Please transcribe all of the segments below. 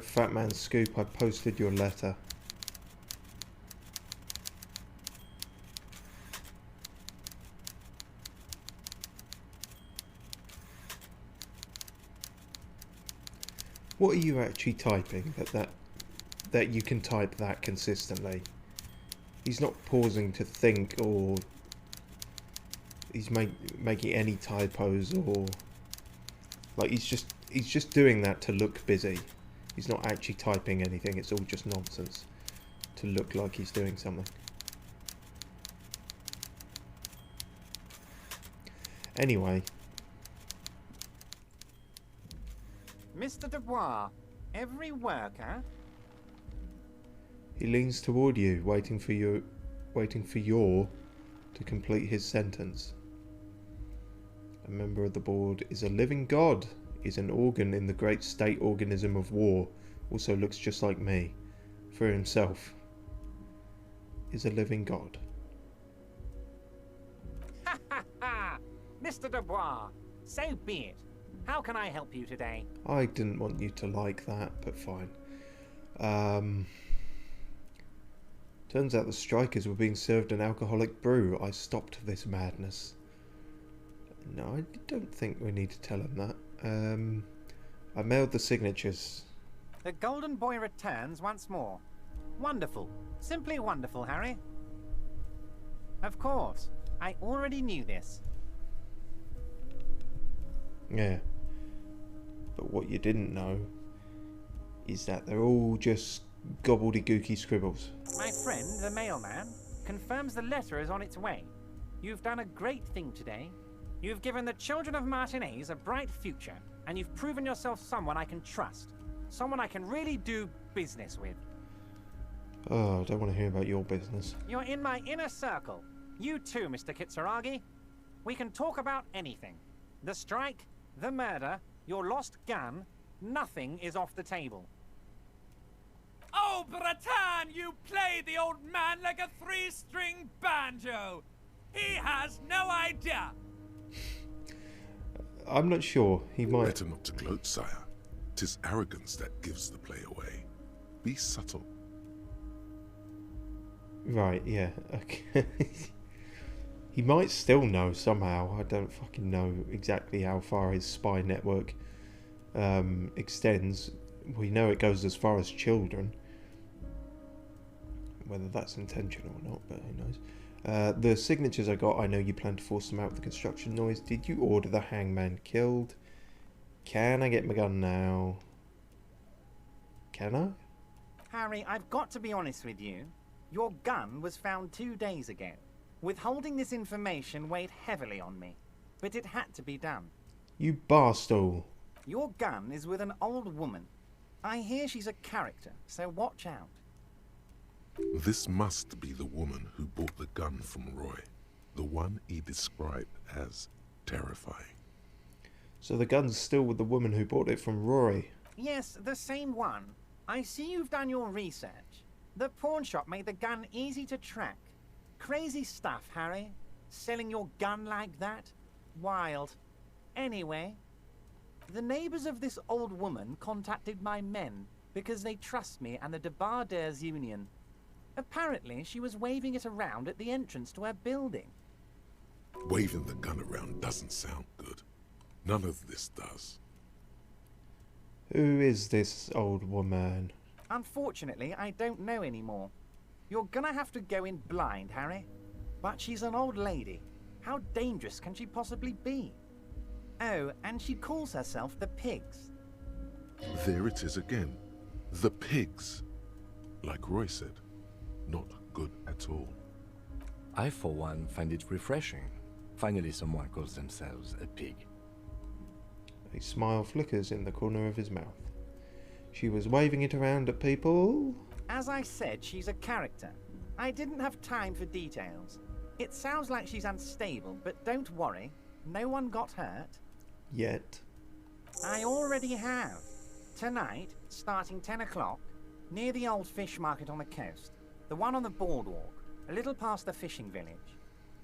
Fat Man Scoop, I posted your letter. What are you actually typing that you can type that consistently? He's not pausing to think, or he's making any typos, or like he's just doing that to look busy. He's not actually typing anything. It's all just nonsense to look like he's doing something. Anyway. Mr. Dubois, every worker... He leans toward you, waiting for your to complete his sentence. A member of the board is a living god, is an organ in the great state organism of war, also looks just like me. For himself, is a living god. Ha ha ha! Mr. Dubois, so be it. How can I help you today? I didn't want you to like that, but fine. Turns out the strikers were being served an alcoholic brew. I stopped this madness. No, I don't think we need to tell him that. I mailed the signatures. The golden boy returns once more. Wonderful. Simply wonderful, Harry. Of course. I already knew this. Yeah. But what you didn't know is that they're all just gobbledygooky scribbles. My friend, the mailman, confirms the letter is on its way. You've done a great thing today. You've given the children of Martinez a bright future, and you've proven yourself someone I can trust. Someone I can really do business with. Oh, I don't want to hear about your business. You're in my inner circle. You too, Mr. Kitsuragi. We can talk about anything. The strike, the murder, your lost gun, nothing is off the table. Oh, Bratan, you play the old man like a three-string banjo. He has no idea. I'm not sure. He might. Better not to gloat, sire. 'Tis arrogance that gives the play away. Be subtle. Right, yeah. Okay. He might still know somehow. I don't fucking know exactly how far his spy network extends. We know it goes as far as children. Whether that's intentional or not, but who knows. The signatures I got, I know you plan to force them out with the construction noise. Did you order the hangman killed? Can I get my gun now? Can I? Harry, I've got to be honest with you. Your gun was found 2 days ago. Withholding this information weighed heavily on me, but it had to be done. You bastard. Your gun is with an old woman. I hear she's a character, so watch out. This must be the woman who bought the gun from Roy. The one he described as terrifying. So the gun's still with the woman who bought it from Rory. Yes, the same one. I see you've done your research. The pawn shop made the gun easy to track. Crazy stuff, Harry. Selling your gun like that? Wild. Anyway, the neighbors of this old woman contacted my men because they trust me and the Debarders Union. Apparently, she was waving it around at the entrance to her building. Waving the gun around doesn't sound good. None of this does. Who is this old woman? Unfortunately, I don't know anymore. You're gonna have to go in blind, Harry. But she's an old lady. How dangerous can she possibly be? Oh, and she calls herself the Pigs. There it is again. The pigs. Like Roy said, not good at all. I, for one, find it refreshing. Finally, someone calls themselves a pig. A smile flickers in the corner of his mouth. She was waving it around at people. As I said, she's a character. I didn't have time for details. It sounds like she's unstable, but don't worry. No one got hurt. Yet. I already have. Tonight, starting 10 o'clock, near the old fish market on the coast. The one on the boardwalk, a little past the fishing village.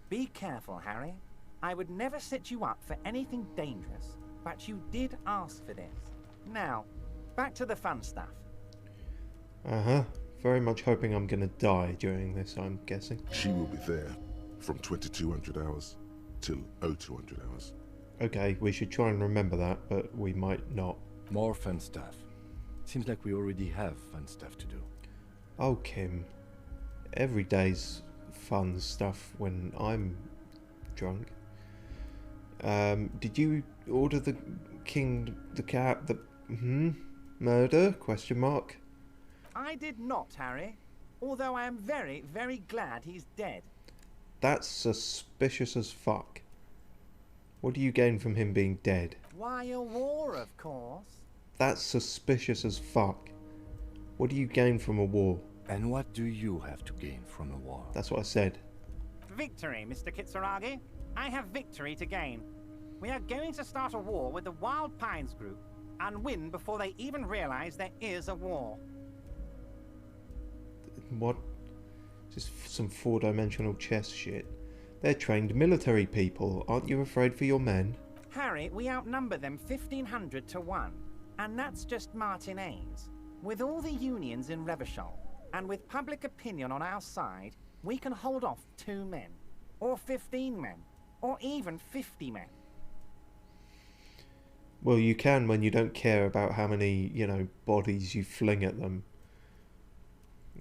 Be careful, Harry. I would never set you up for anything dangerous, but you did ask for this. Now, back to the fun stuff. Uh-huh. Very much hoping I'm gonna die during this, I'm guessing. She will be there from 2200 hours till 0200 hours. Okay, we should try and remember that, but we might not. More fun stuff. Seems like we already have fun stuff to do. Oh, Kim. Every day's fun stuff when I'm drunk. Did you order the murder? Question mark. I did not, Harry. Although I am very, very glad he's dead. That's suspicious as fuck. What do you gain from him being dead? Why, a war, of course. That's suspicious as fuck. What do you gain from a war? And what do you have to gain from a war? That's what I said. Victory, Mr. Kitsuragi. I have victory to gain. We are going to start a war with the Wild Pines group and win before they even realize there is a war. What? Just some four-dimensional chess shit. They're trained military people. Aren't you afraid for your men? Harry, we outnumber them 1,500 to 1. And that's just Martinez. With all the unions in Revachol, and with public opinion on our side, we can hold off 2 men, or 15 men, or even 50 men. Well, you can when you don't care about how many, bodies you fling at them.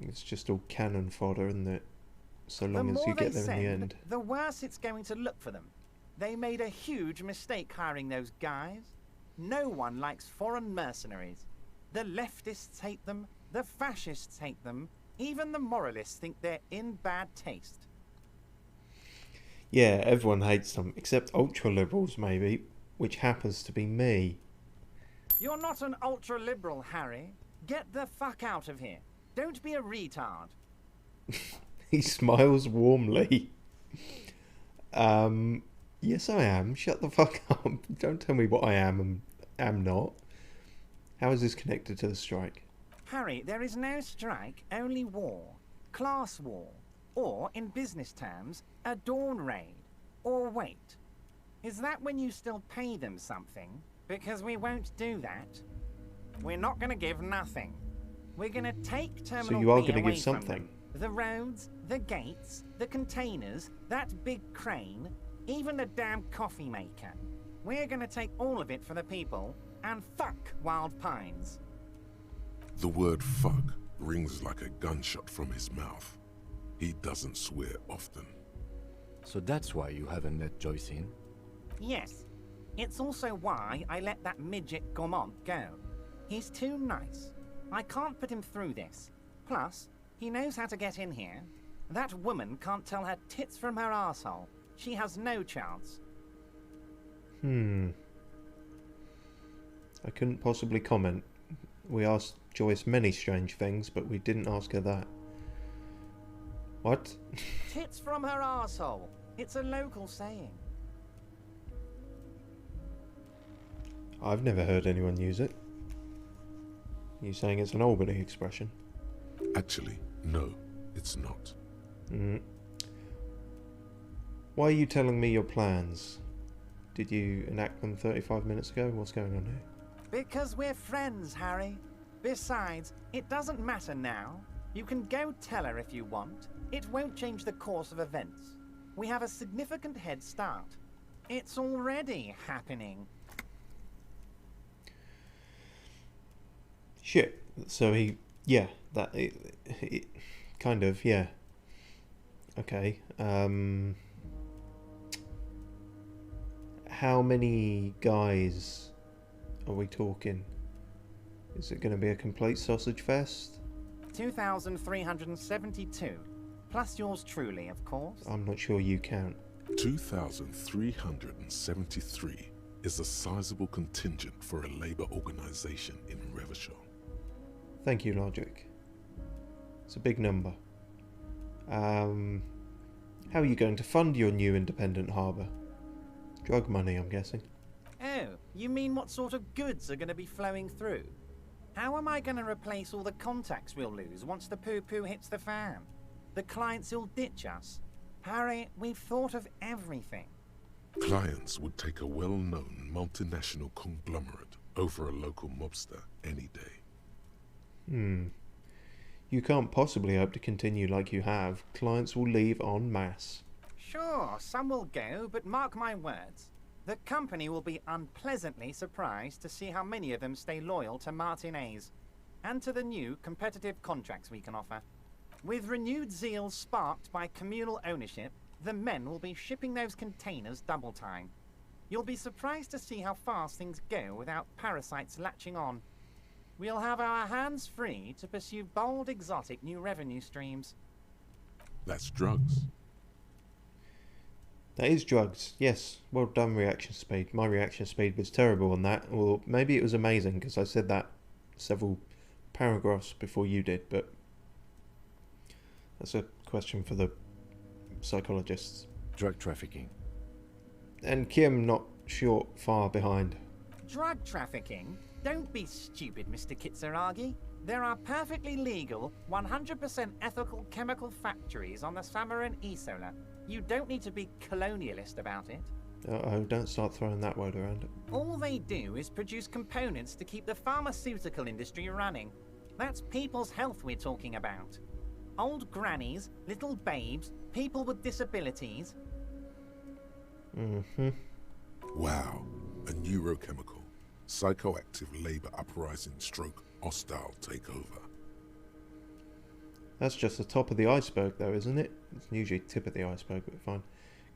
It's just all cannon fodder, isn't it? So long as you get them in the end. The worse it's going to look for them. They made a huge mistake hiring those guys. No one likes foreign mercenaries. The leftists hate them, the fascists hate them, even the moralists think they're in bad taste. Yeah, everyone hates them, except ultra-liberals maybe, which happens to be me. You're not an ultra-liberal, Harry. Get the fuck out of here. Don't be a retard. He smiles warmly. Yes I am. Shut the fuck up. Don't tell me what I am and am not. How is this connected to the strike? Harry, there is no strike, only war. Class war. Or, in business terms, a dawn raid. Or wait. Is that when you still pay them something? Because we won't do that. We're not going to give nothing. We're going to take Terminal So you are B going to away give from something? them. The roads, the gates, the containers, that big crane, even the damn coffee maker. We're going to take all of it for the people, and fuck Wild Pines. The word fuck rings like a gunshot from his mouth. He doesn't swear often. So that's why you haven't let Joyce in? Yes. It's also why I let that midget Gaumont go. He's too nice. I can't put him through this. Plus, he knows how to get in here. That woman can't tell her tits from her arsehole. She has no chance. I couldn't possibly comment. We asked Joyce many strange things, but we didn't ask her that. What? Tits from her arsehole. It's a local saying. I've never heard anyone use it. You saying it's an Albany expression? Actually, no, it's not. Why are you telling me your plans? Did you enact them 35 minutes ago? What's going on here? Because we're friends, Harry. Besides, it doesn't matter now. You can go tell her if you want. It won't change the course of events. We have a significant head start. It's already happening. Shit. So he... Yeah. That... kind of, yeah. Okay. How many guys are we talking? Is it going to be a complete sausage fest? 2,372. Plus yours truly, of course. I'm not sure you count. 2,373 is a sizable contingent for a labor organization in Revachol. Thank you, Logic. It's a big number. How are you going to fund your new independent harbour? Drug money, I'm guessing. Oh, you mean what sort of goods are going to be flowing through? How am I going to replace all the contacts we'll lose once the poo-poo hits the fan? The clients will ditch us. Harry, we've thought of everything. Clients would take a well-known multinational conglomerate over a local mobster any day. You can't possibly hope to continue like you have. Clients will leave en masse. Sure, some will go, but mark my words. The company will be unpleasantly surprised to see how many of them stay loyal to Martinez, and to the new competitive contracts we can offer. With renewed zeal sparked by communal ownership, the men will be shipping those containers double time. You'll be surprised to see how fast things go without parasites latching on. We'll have our hands free to pursue bold, exotic new revenue streams. That's drugs. That is drugs. Yes. Well done, reaction speed. My reaction speed was terrible on that. Or maybe it was amazing because I said that several paragraphs before you did, but that's a question for the psychologists. Drug trafficking. And Kim not short, far behind. Drug trafficking? Don't be stupid, Mr. Kitsuragi. There are perfectly legal, 100% ethical chemical factories on the Samaran Isola. You don't need to be colonialist about it. Uh-oh, don't start throwing that word around. All they do is produce components to keep the pharmaceutical industry running. That's people's health we're talking about. Old grannies, little babes, people with disabilities. Mm-hmm. Wow, a neurochemical, psychoactive labor uprising stroke hostile takeover. That's just the top of the iceberg though, isn't it? It's usually tip of the iceberg, but fine.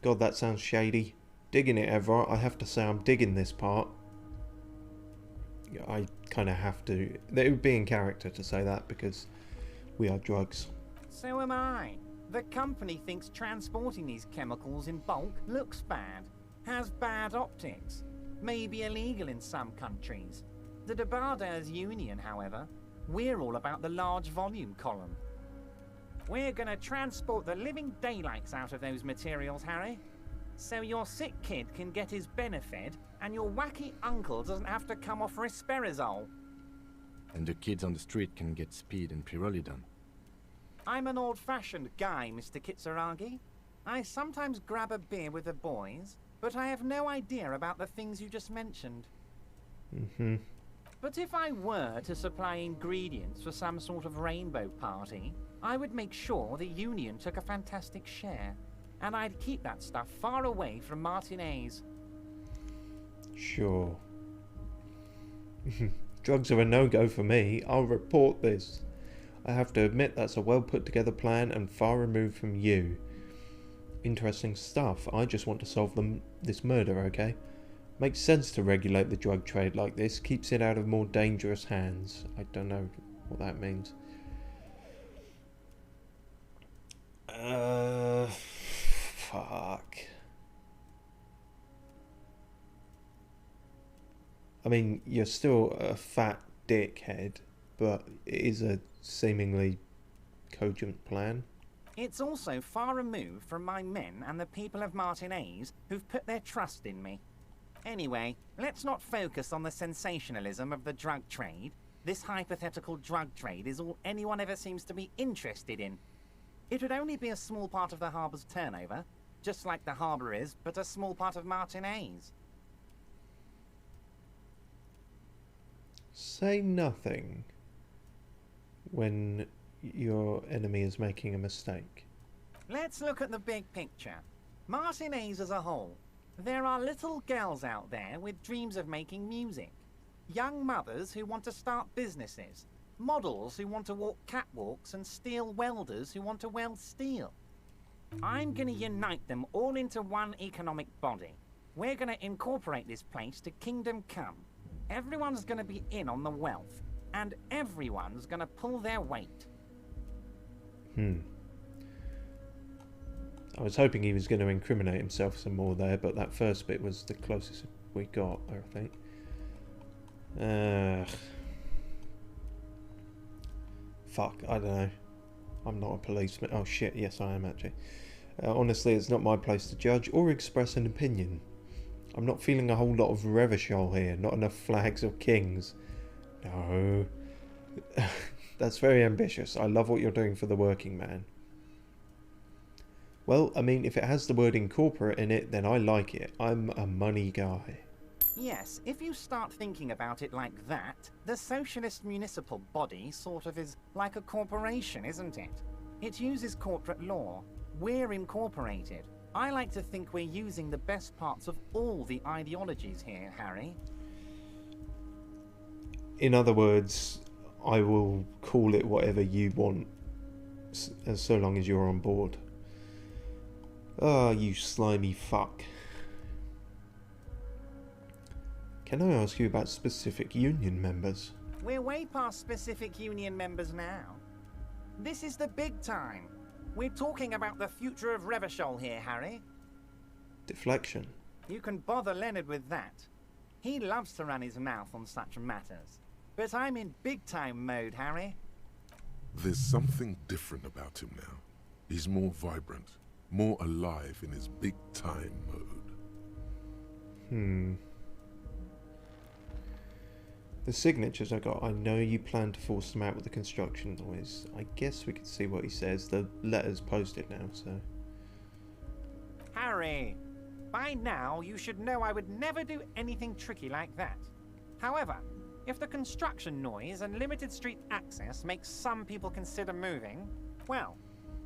God, that sounds shady. Digging it, Everett. I have to say I'm digging this part. Yeah, I kind of have to. It would be in character to say that because we are drugs. So am I. The company thinks transporting these chemicals in bulk looks bad, has bad optics, may be illegal in some countries. The Debarders Union, however, we're all about the large volume column. We're gonna transport the living daylights out of those materials, Harry. So your sick kid can get his benefit and your wacky uncle doesn't have to come off risperidone. And the kids on the street can get speed and pyrrolidone. I'm an old-fashioned guy, Mr. Kitsuragi. I sometimes grab a beer with the boys, but I have no idea about the things you just mentioned. Mm-hmm. But if I were to supply ingredients for some sort of rainbow party, I would make sure the Union took a fantastic share. And I'd keep that stuff far away from Martinez. Sure. Drugs are a no-go for me. I'll report this. I have to admit that's a well put together plan and far removed from you. Interesting stuff. I just want to solve this murder, okay? Makes sense to regulate the drug trade like this. Keeps it out of more dangerous hands. I don't know what that means. Fuck. I mean, you're still a fat dickhead, but it is a seemingly cogent plan. It's also far removed from my men and the people of Martinez who've put their trust in me. Anyway, let's not focus on the sensationalism of the drug trade. This hypothetical drug trade is all anyone ever seems to be interested in. It would only be a small part of the harbour's turnover, just like the harbour is, but a small part of Martinez. Say nothing when your enemy is making a mistake. Let's look at the big picture. Martinez as a whole. There are little girls out there with dreams of making music. Young mothers who want to start businesses. Models who want to walk catwalks and steel welders who want to weld steel. I'm going to unite them all into one economic body. We're going to incorporate this place to Kingdom Come. Everyone's going to be in on the wealth, and everyone's going to pull their weight. I was hoping he was going to incriminate himself some more there, but that first bit was the closest we got, I think. Fuck, I don't know. I'm not a policeman. Oh shit, yes I am actually. Honestly, it's not my place to judge or express an opinion. I'm not feeling a whole lot of Revachol here, not enough flags of kings. No. That's very ambitious. I love what you're doing for the working man. Well, I mean, if it has the word incorporate in it, then I like it. I'm a money guy. Yes, if you start thinking about it like that, the socialist municipal body sort of is like a corporation, isn't it? It uses corporate law. We're incorporated. I like to think we're using the best parts of all the ideologies here, Harry. In other words, I will call it whatever you want, so long as you're on board. Ah, you slimy fuck. Can I ask you about specific union members? We're way past specific union members now. This is the big time. We're talking about the future of Revachol here, Harry. Deflection. You can bother Leonard with that. He loves to run his mouth on such matters. But I'm in big-time mode, Harry. There's something different about him now. He's more vibrant, more alive in his big-time mode. The signatures I got. I know you plan to force them out with the construction noise. I guess we could see what he says. The letter's posted now, so... Harry, by now you should know I would never do anything tricky like that. However, if the construction noise and limited street access makes some people consider moving, well,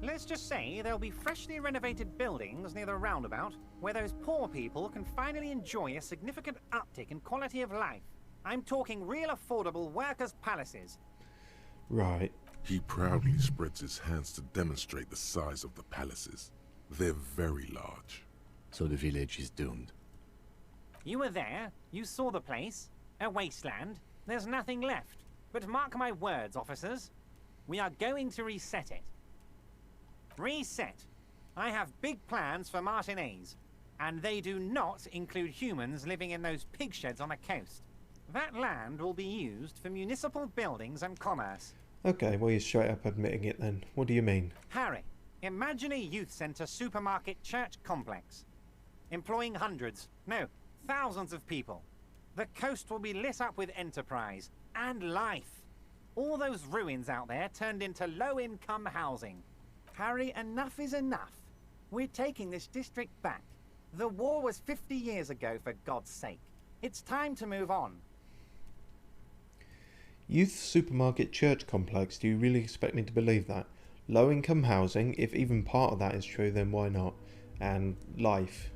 let's just say there'll be freshly renovated buildings near the roundabout where those poor people can finally enjoy a significant uptick in quality of life. I'm talking real affordable workers' palaces. Right. He proudly spreads his hands to demonstrate the size of the palaces. They're very large. So the village is doomed. You were there. You saw the place. A wasteland. There's nothing left. But mark my words, officers. We are going to reset it. Reset. I have big plans for Martinez. And they do not include humans living in those pig sheds on the coast. That land will be used for municipal buildings and commerce. Okay, well you're straight up admitting it then. What do you mean? Harry, imagine a youth centre supermarket church complex. Employing hundreds, no, thousands of people. The coast will be lit up with enterprise and life. All those ruins out there turned into low-income housing. Harry, enough is enough. We're taking this district back. The war was 50 years ago, for God's sake. It's time to move on. Youth supermarket church complex, do you really expect me to believe that? Low income housing, if even part of that is true, then why not? And life.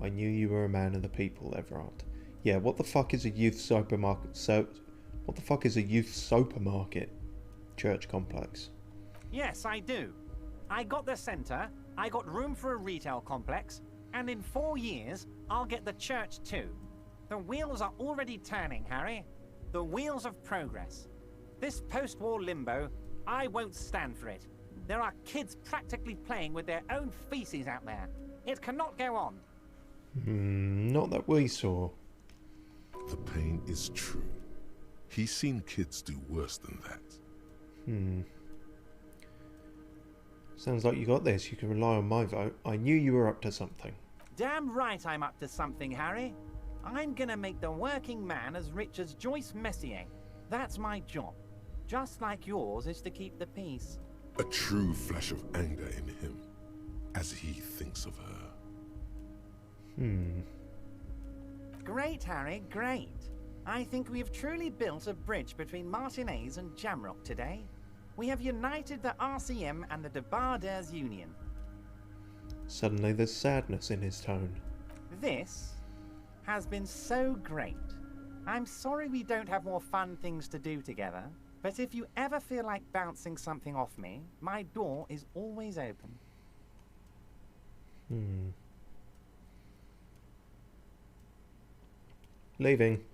I knew you were a man of the people, Everard. Yeah, what the fuck is a youth supermarket? What the fuck is a youth supermarket church complex? Yes, I do. I got the centre, I got room for a retail complex, and in 4 years, I'll get the church too. The wheels are already turning, Harry. The wheels of progress. This post-war limbo, I won't stand for it. There are kids practically playing with their own feces out there. It cannot go on. Not that we saw. The pain is true. He's seen kids do worse than that. Sounds like you got this. You can rely on my vote. I knew you were up to something. Damn right I'm up to something, Harry. I'm gonna make the working man as rich as Joyce Messier. That's my job. Just like yours is to keep the peace. A true flash of anger in him, as he thinks of her. Great, Harry, great. I think we've truly built a bridge between Martinez and Jamrock today. We have united the RCM and the Debarders Union. Suddenly there's sadness in his tone. This has been so great. I'm sorry we don't have more fun things to do together, but if you ever feel like bouncing something off me, my door is always open. Leaving.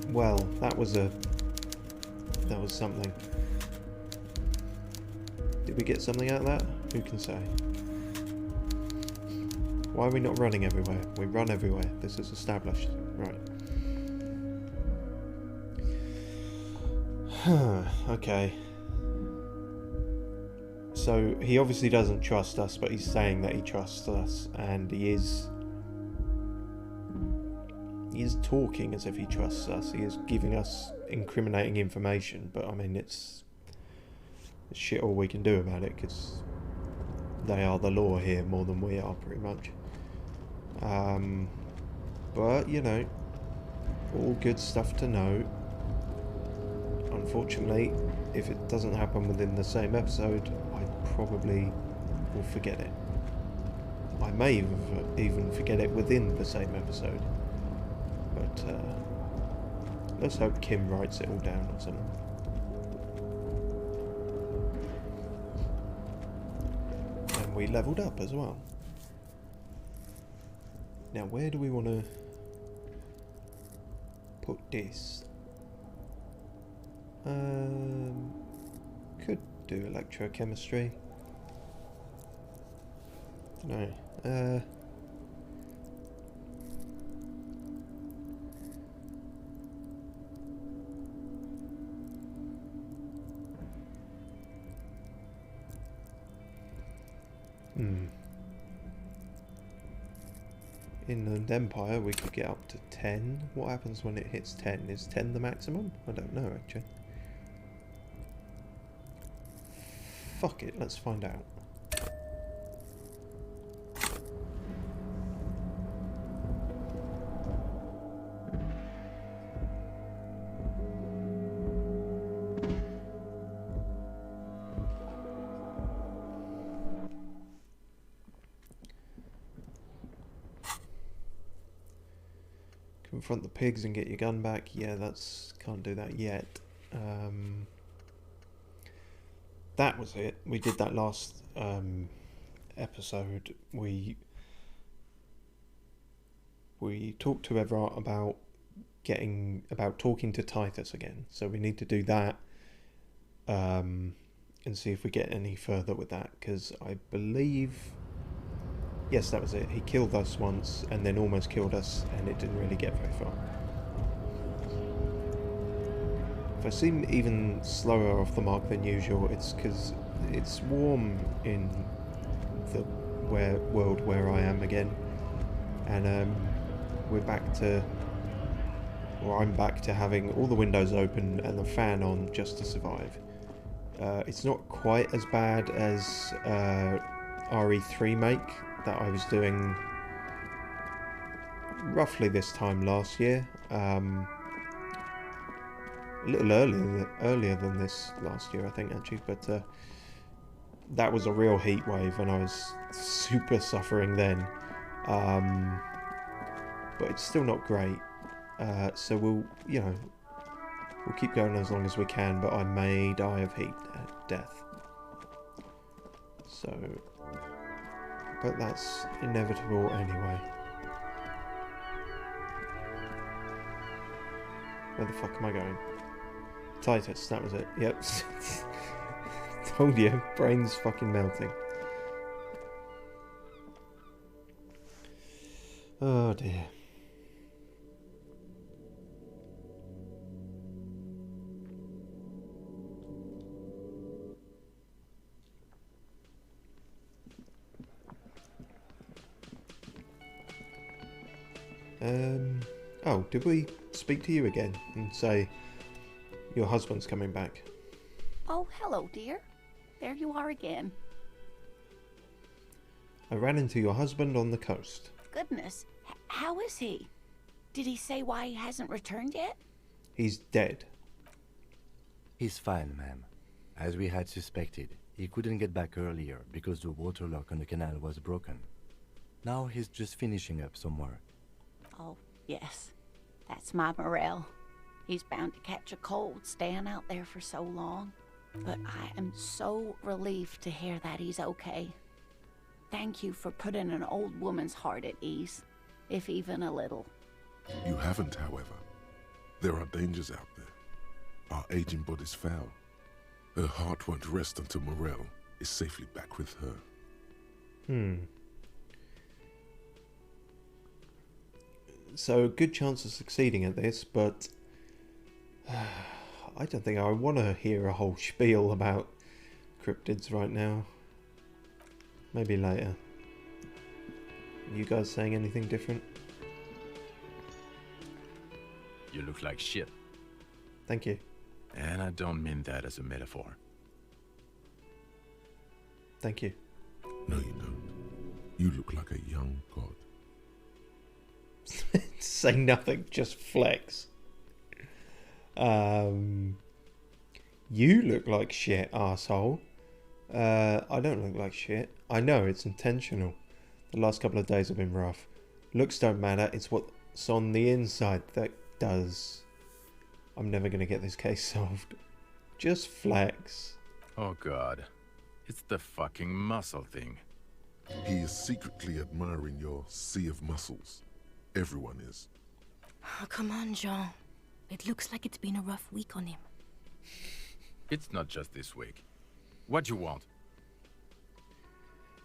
Well, that was something. Did we get something out of that? Who can say? Why are we not running everywhere? We run everywhere. This is established. Right. Okay. So, he obviously doesn't trust us, but he's saying that he trusts us, and he is talking as if he trusts us. He is giving us incriminating information, but I mean, it's shit all we can do about it, because they are the law here more than we are, pretty much. But, you know, all good stuff to know. Unfortunately, if it doesn't happen within the same episode, I probably will forget it. I may even forget it within the same episode. But let's hope Kim writes it all down or something. And we leveled up as well. Now, where do we want to put this? Could do electrochemistry. No. Inland Empire, we could get up to 10. What happens when it hits 10? Is 10 the maximum? I don't know, actually. Fuck it, let's find out. Confront the pigs and get your gun back. Yeah, can't do that yet. That was it. We did that last episode. We talked to Everard about talking to Titus again. So we need to do that and see if we get any further with that. Because I believe, yes, that was it. He killed us once and then almost killed us, and it didn't really get very far. If I seem even slower off the mark than usual, it's because it's warm in the world where I am again, and we're back to, or I'm back to having all the windows open and the fan on just to survive. It's not quite as bad as RE3 make that I was doing roughly this time last year. A little earlier than this last year, I think, actually, but that was a real heat wave and I was super suffering then, but it's still not great, so we'll keep going as long as we can, but I may die of heat death, so, but that's inevitable anyway. Where the fuck am I going? Titus, that was it. Yep. Told you, brain's fucking melting. Oh dear. Oh, did we speak to you again and say your husband's coming back? Oh, hello, dear. There you are again. I ran into your husband on the coast. Goodness, how is he? Did he say why he hasn't returned yet? He's dead. He's fine, ma'am. As we had suspected, he couldn't get back earlier because the water lock on the canal was broken. Now he's just finishing up somewhere. Oh, yes. That's my Morel. He's bound to catch a cold staying out there for so long. But I am so relieved to hear that he's okay. Thank you for putting an old woman's heart at ease, if even a little. You haven't, however. There are dangers out there. Our aging body's foul. Her heart won't rest until Morel is safely back with her. So, good chance of succeeding at this, but I don't think I want to hear a whole spiel about cryptids right now. Maybe later. You guys saying anything different? You look like shit. Thank you. And I don't mean that as a metaphor. Thank you. No, you don't. You look like a young god. Say nothing, just flex. You look like shit, arsehole. I don't look like shit. I know, it's intentional. The last couple of days have been rough. Looks don't matter, it's what's on the inside that does. I'm never going to get this case solved. Just flex. Oh god. It's the fucking muscle thing. He is secretly admiring your sea of muscles. Everyone is. Oh, come on, Jean. It looks like it's been a rough week on him. It's not just this week. What you want?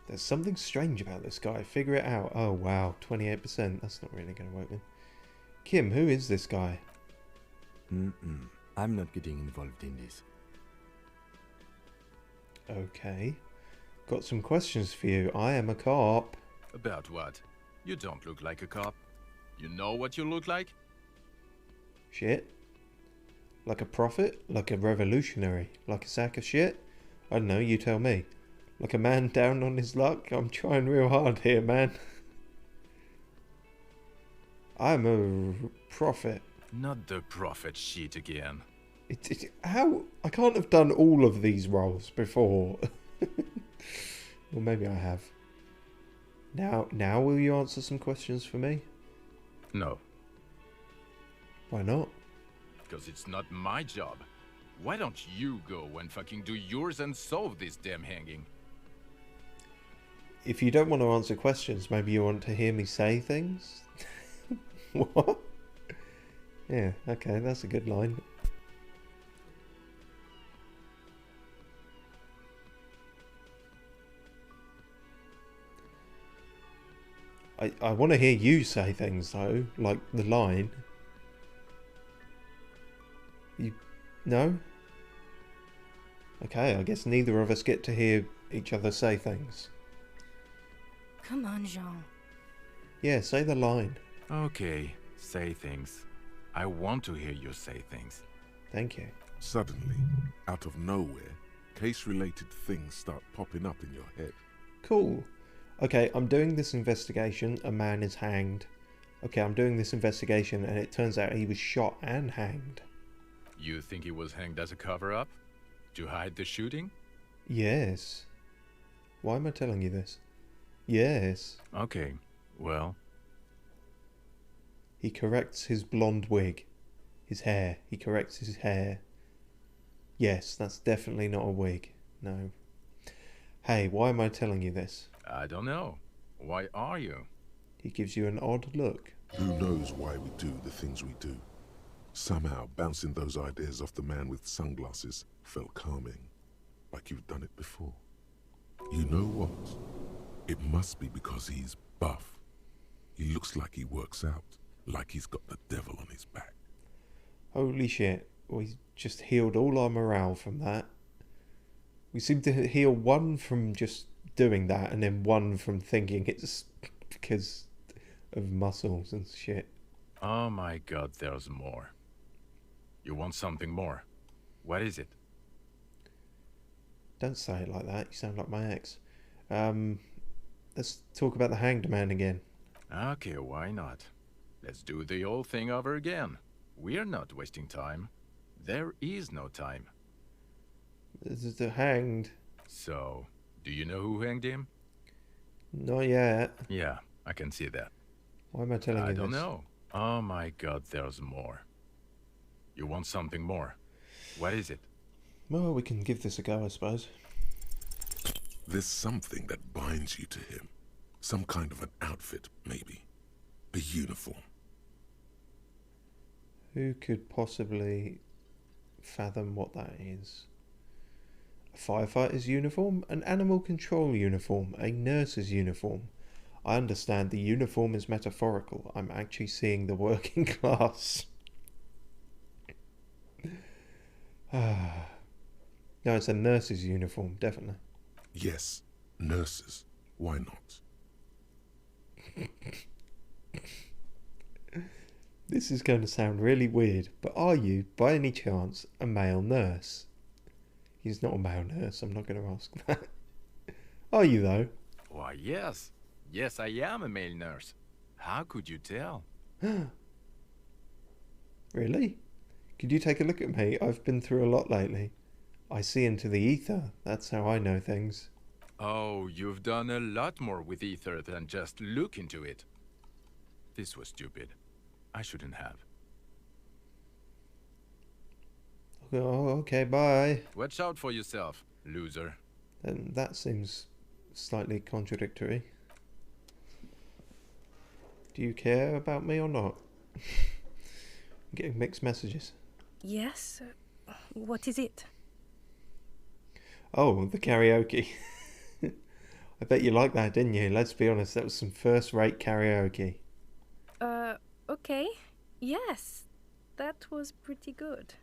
There's something strange about this guy. Figure it out. Oh wow, 28%. That's not really going to work then. Kim, who is this guy? I'm not getting involved in this. Okay. Got some questions for you. I am a cop. About what? You don't look like a cop. You know what you look like? Shit. Like a prophet? Like a revolutionary? Like a sack of shit? I don't know, you tell me. Like a man down on his luck? I'm trying real hard here, man. I'm a prophet. Not the prophet shit again. How? I can't have done all of these roles before. Well, maybe I have. Now will you answer some questions for me? No, Why not? because it's not my job. Why don't you go and fucking do yours and solve this damn hanging? If you don't want to answer questions, maybe you want to hear me say things? What? Yeah, okay, that's a good line. I want to hear you say things though, like the line. You... No? Okay, I guess neither of us get to hear each other say things. Come on, Jean. Yeah, say the line. Okay, say things. I want to hear you say things. Thank you. Suddenly, out of nowhere, case-related things start popping up in your head. Cool. Okay, I'm doing this investigation. A man is hanged. Okay, I'm doing this investigation and it turns out he was shot and hanged. You think he was hanged as a cover-up? To hide the shooting? Yes. Why am I telling you this? Yes. Okay, well... He corrects his blonde wig. His hair. He corrects his hair. Yes, that's definitely not a wig. No. Hey, why am I telling you this? I don't know. Why are you? He gives you an odd look. Who knows why we do the things we do? Somehow, bouncing those ideas off the man with sunglasses felt calming, like you've done it before. You know what? It must be because he's buff. He looks like he works out, like he's got the devil on his back. Holy shit. We just healed all our morale from that. We seem to heal one from just doing that and then one from thinking it's because of muscles and shit. Oh my god, there's more. You want something more? What is it? Don't say it like that. You sound like my ex. Let's talk about the hanged man again. Okay, why not? Let's do the old thing over again. We're not wasting time. There is no time. This is the hanged. So, do you know who hanged him? Not yet. Yeah, I can see that. Why am I telling you I this? don't know. Oh my god, there's more. You want something more? What is it? Well, we can give this a go, I suppose. There's something that binds you to him. Some kind of an outfit, maybe. A uniform. Who could possibly fathom what that is? A firefighter's uniform? An animal control uniform? A nurse's uniform? I understand the uniform is metaphorical. I'm actually seeing the working class. No, it's a nurse's uniform, definitely. Yes, nurses. Why not? This is going to sound really weird, but are you, by any chance, a male nurse? He's not a male nurse, I'm not going to ask that. Are you, though? Why, yes. Yes, I am a male nurse. How could you tell? Really? Could you take a look at me? I've been through a lot lately. I see into the ether. That's how I know things. Oh, you've done a lot more with ether than just look into it. This was stupid. I shouldn't have. Oh, okay, bye. Watch out for yourself, loser. And that seems slightly contradictory. Do you care about me or not? I'm getting mixed messages. Yes? What is it? Oh, the karaoke. I bet you liked that, didn't you? Let's be honest, that was some first-rate karaoke. Okay. Yes. That was pretty good.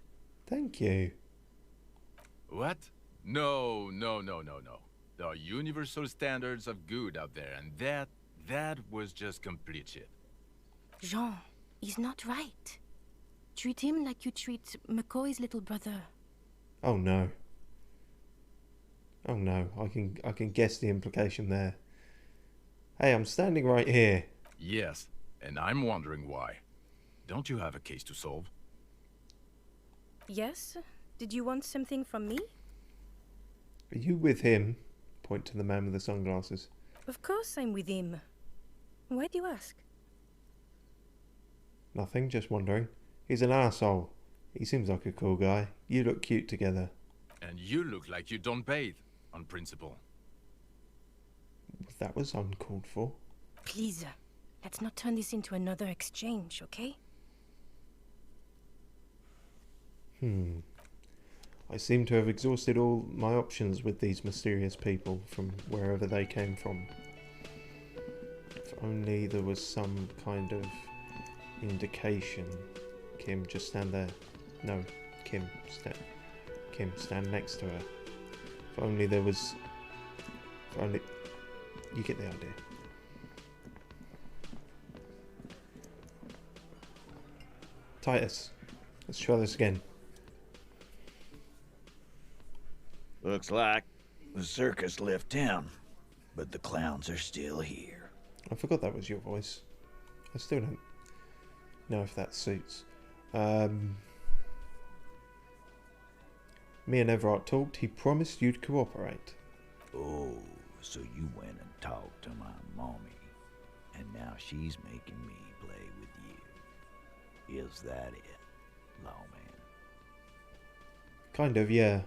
Thank you. What? No. There are universal standards of good out there, and that was just complete shit. Jean, he's not right. Treat him like you treat McCoy's little brother. Oh no. Oh no, I can guess the implication there. Hey, I'm standing right here. Yes, and I'm wondering why. Don't you have a case to solve? Yes? Did you want something from me? Are you with him? Point to the man with the sunglasses. Of course I'm with him. Why do you ask? Nothing, just wondering. He's an asshole. He seems like a cool guy. You look cute together. And you look like you don't bathe, on principle. That was uncalled for. Please, let's not turn this into another exchange, okay? I seem to have exhausted all my options with these mysterious people from wherever they came from. If only there was some kind of indication. Kim, just stand there. No, Kim, stand next to her. If only there was... If only... You get the idea. Titus, let's try this again. Looks like the circus left town, but the clowns are still here. I forgot that was your voice. I still don't know if that suits. Me and Everard talked. He promised you'd cooperate. Oh, so you went and talked to my mommy, and now she's making me play with you. Is that it, lawman? Kind of, yeah.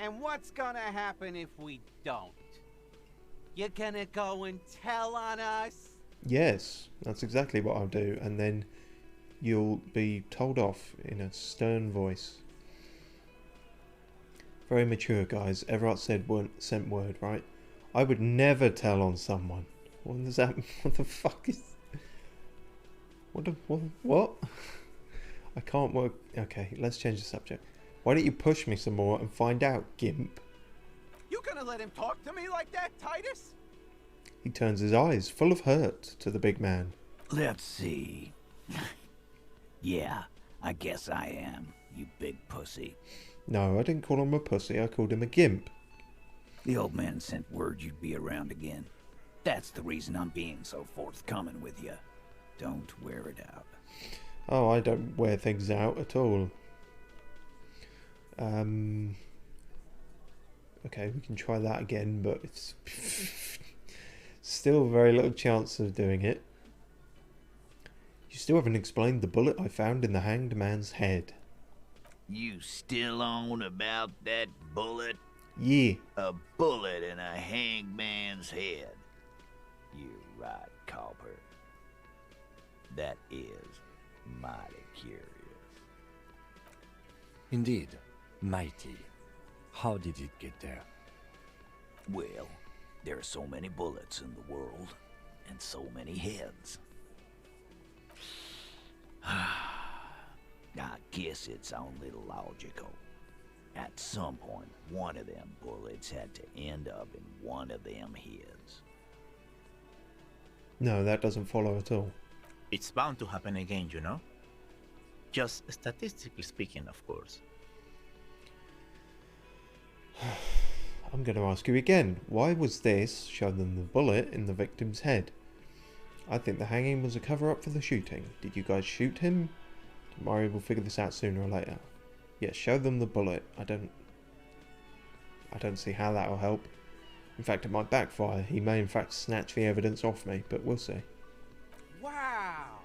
And what's gonna happen if we don't? You're gonna go and tell on us? Yes, that's exactly what I'll do, and then you'll be told off in a stern voice. Very mature, guys. Everard said sent word, right? I would never tell on someone. What does that? What the fuck is? What? I can't work. Okay, let's change the subject. Why don't you push me some more and find out, Gimp? You gonna let him talk to me like that, Titus? He turns his eyes, full of hurt, to the big man. Let's see. Yeah, I guess I am, you big pussy. No, I didn't call him a pussy. I called him a gimp. The old man sent word you'd be around again. That's the reason I'm being so forthcoming with you. Don't wear it out. Oh, I don't wear things out at all. Okay, we can try that again, but it's still very little chance of doing it. You still haven't explained the bullet I found in the hanged man's head. You still on about that bullet? Yeah. A bullet in a hanged man's head. You're right, Copper. That is mighty curious. Indeed, mighty. How did it get there? Well, there are so many bullets in the world, and so many heads. I guess it's only logical. At some point, one of them bullets had to end up in one of them heads. No, that doesn't follow at all. It's bound to happen again, you know? Just statistically speaking, of course. I'm going to ask you again. Why was this, show them the bullet, in the victim's head? I think the hanging was a cover-up for the shooting. Did you guys shoot him? Mario will figure this out sooner or later. Yeah, show them the bullet. I don't see how that will help. In fact, it might backfire. He may in fact snatch the evidence off me, but we'll see. Wow!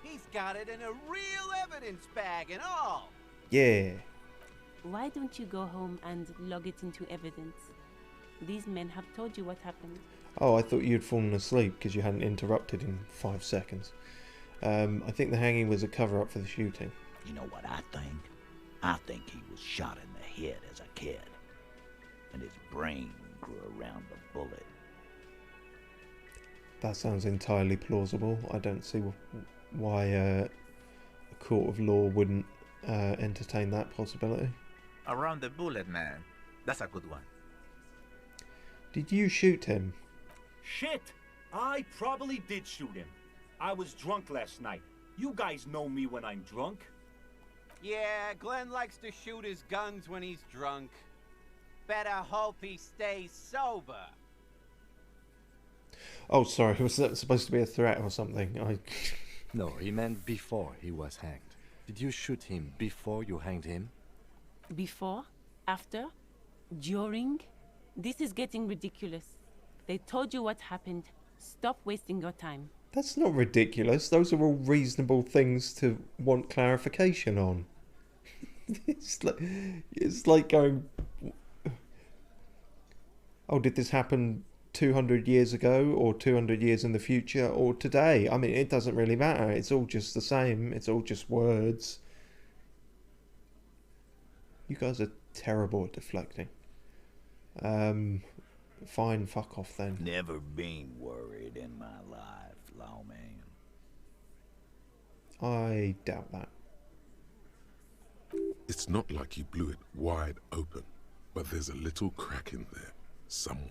He's got it in a real evidence bag and all! Yeah. Why don't you go home and log it into evidence? These men have told you what happened. Oh, I thought you'd fallen asleep because you hadn't interrupted in 5 seconds. I think the hanging was a cover-up for the shooting. You know what I think? I think he was shot in the head as a kid, and his brain grew around the bullet. That sounds entirely plausible. I don't see why a court of law wouldn't entertain that possibility. Around the bullet, man. That's a good one. Did you shoot him? Shit! I probably did shoot him. I was drunk last night. You guys know me when I'm drunk. Yeah, Glenn likes to shoot his guns when he's drunk. Better hope he stays sober. Oh, sorry. Was that supposed to be a threat or something? No, he meant before he was hanged. Did you shoot him before you hanged him? Before? After? During? This is getting ridiculous. They told you what happened. Stop wasting your time. That's not ridiculous. Those are all reasonable things to want clarification on. It's like going... Oh, did this happen 200 years ago, or 200 years in the future, or today? I mean, it doesn't really matter. It's all just the same. It's all just words. You guys are terrible at deflecting. Fine, fuck off then. Never been worried in my life, lawman. I doubt that. It's not like you blew it wide open, but there's a little crack in there, somewhere.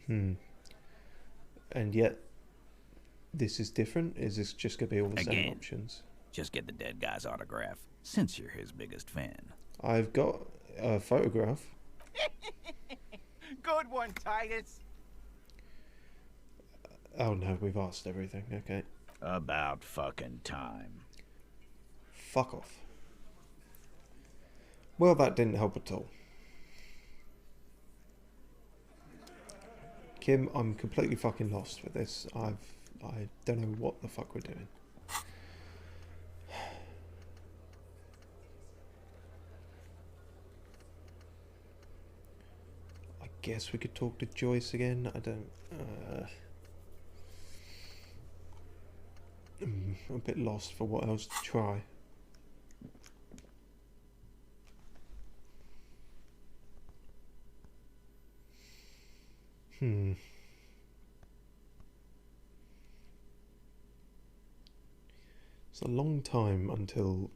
And yet, this is different? Is this just going to be all the same Again, options? just get the dead guy's autograph, since you're his biggest fan. I've got a photograph. Good one, Titus. Oh no, we've asked everything. Okay. About fucking time. Fuck off. Well, that didn't help at all. Kim, I'm completely fucking lost with this. I don't know what the fuck we're doing. I guess we could talk to Joyce again. I don't... I'm a bit lost for what else to try. It's a long time until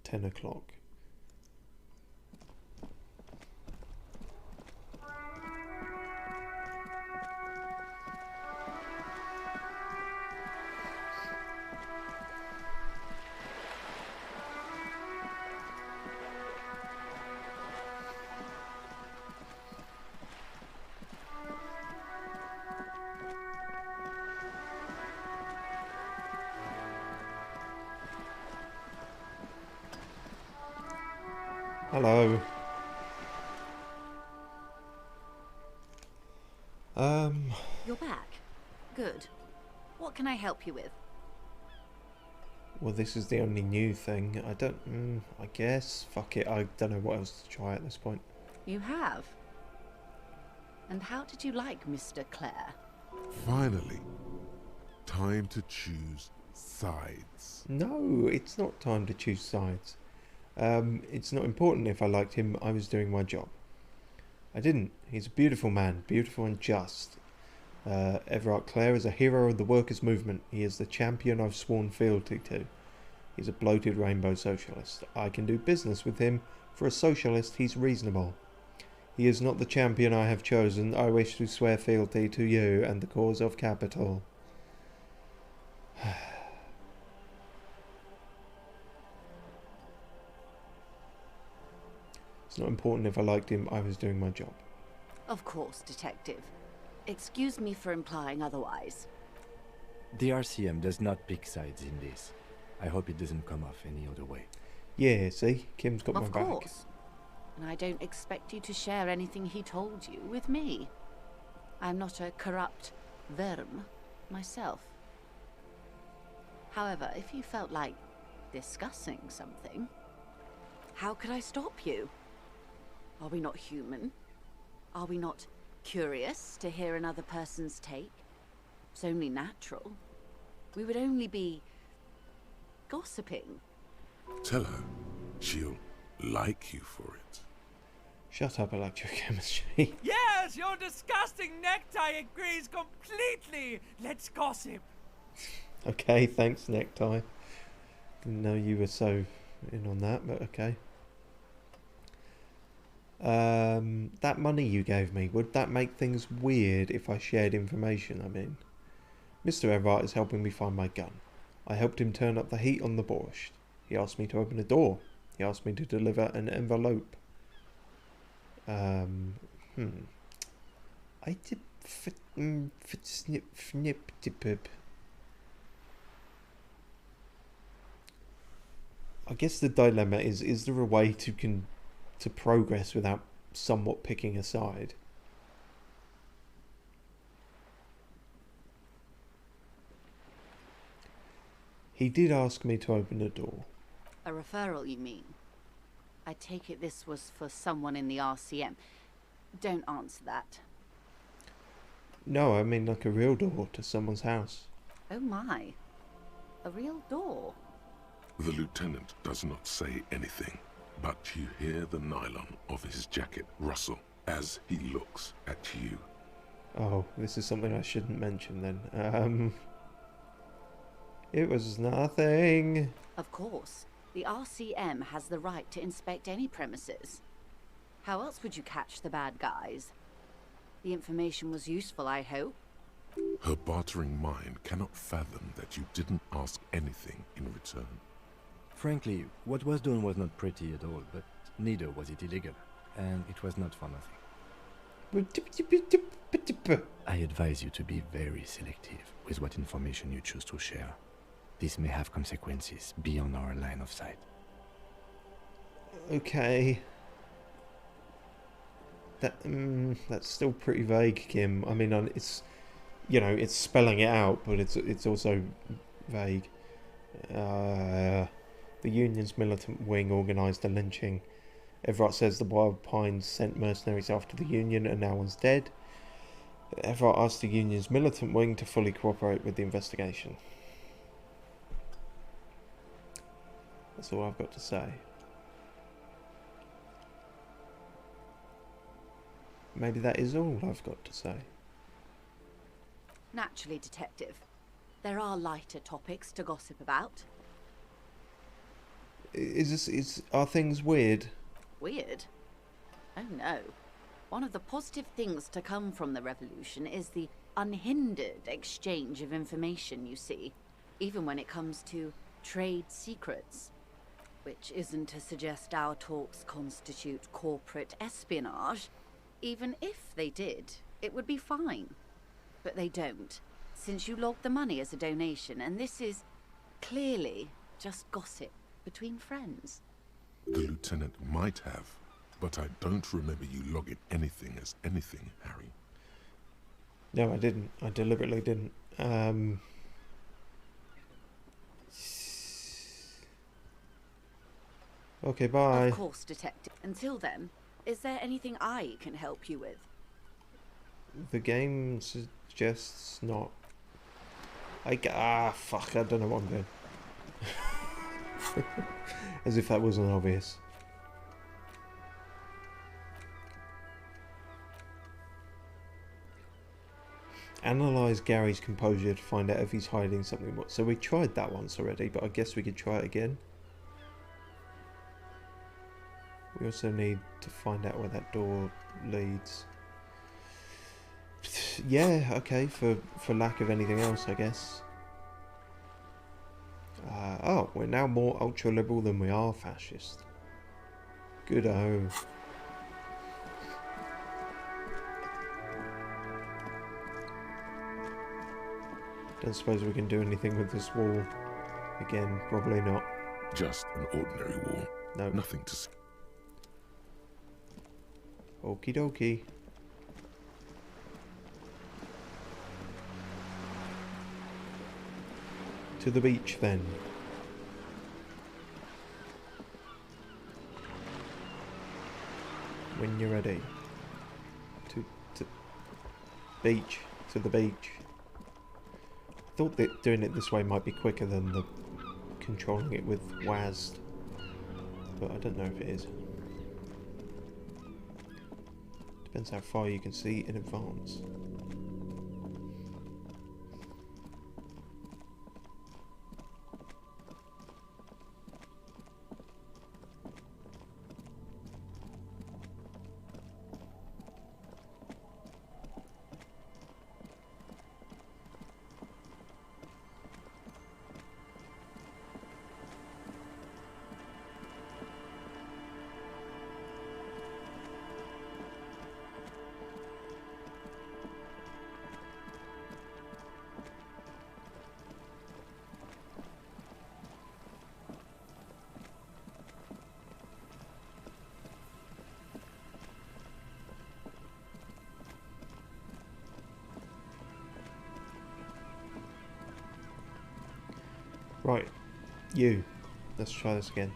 10 o'clock. Hello. You're back. Good. What can I help you with? Well, this is the only new thing. I don't... I guess. Fuck it. I don't know what else to try at this point. You have? And how did you like Mr. Clare? Finally. Time to choose sides. No, it's not time to choose sides. It's not important if I liked him. I was doing my job. I didn't. He's a beautiful man, beautiful and just. Everard Clare is a hero of the workers' movement. He is the champion I've sworn fealty to. He's a bloated rainbow socialist. I can do business with him. For a socialist, he's reasonable. He is not the champion I have chosen. I wish to swear fealty to you and the cause of capital. It's not important if I liked him. I was doing my job. Of course, Detective. Excuse me for implying otherwise. The RCM does not pick sides in this. I hope it doesn't come off any other way. Yeah, see? Kim's got my Of back. course. And I don't expect you to share anything he told you with me. I'm not a corrupt verm myself. However, if you felt like discussing something, how could I stop you? Are we not human? Are we not curious to hear another person's take? It's only natural. We would only be gossiping. Tell her she'll like you for it. Shut up, electrochemistry. Yes, your disgusting necktie agrees completely. Let's gossip. Okay, thanks, Necktie. Didn't know you were so in on that, but okay. That money you gave me, would that make things weird if I shared information, I mean? Mr. Everard is helping me find my gun. I helped him turn up the heat on the borscht. He asked me to open a door. He asked me to deliver an envelope. I did snip dip. I guess the dilemma is there a way to progress without somewhat picking a side? He did ask me to open the door. A referral, you mean? I take it this was for someone in the RCM. Don't answer that. No, I mean like a real door to someone's house. Oh my. A real door? The lieutenant does not say anything, but you hear the nylon of his jacket rustle as he looks at you. Oh, this is something I shouldn't mention then. It was nothing. Of course. The RCM has the right to inspect any premises. How else would you catch the bad guys? The information was useful, I hope. Her bartering mind cannot fathom that you didn't ask anything in return. Frankly, what was done was not pretty at all, but neither was it illegal, and it was not for nothing. I advise you to be very selective with what information you choose to share. This may have consequences beyond our line of sight. Okay. That's still pretty vague, Kim. I mean, it's, you know, it's spelling it out, but it's also vague. The Union's militant wing organised a lynching. Everett says the Wild Pines sent mercenaries after the Union and now one's dead. Everett asked the Union's militant wing to fully cooperate with the investigation. That's all I've got to say. Maybe that is all I've got to say. Naturally, Detective. There are lighter topics to gossip about. Are things weird? Weird? Oh no. One of the positive things to come from the revolution is the unhindered exchange of information, you see, even when it comes to trade secrets. Which isn't to suggest our talks constitute corporate espionage. Even if they did, it would be fine. But they don't, since you logged the money as a donation, and this is clearly just gossip between friends. The lieutenant might have, but I don't remember you logging anything as anything, Harry. No, I didn't. I deliberately didn't. Okay, bye. Of course, Detective. Until then, is there anything I can help you with? The game suggests not. Fuck, I don't know what I'm doing. As if that wasn't obvious. Analyze Gary's composure to find out if he's hiding something. So we tried that once already, but I guess we could try it again. We also need to find out where that door leads. Yeah, okay, for lack of anything else, I guess. Oh, we're now more ultra-liberal than we are fascist. Good-o. Don't suppose we can do anything with this wall. Again, probably not. Just an ordinary wall. No. Nothing to see. Okie dokie. To the beach then. When you're ready. To beach. To the beach. I thought that doing it this way might be quicker than the controlling it with WASD. But I don't know if it is. Depends how far you can see in advance. Right, you. Let's try this again.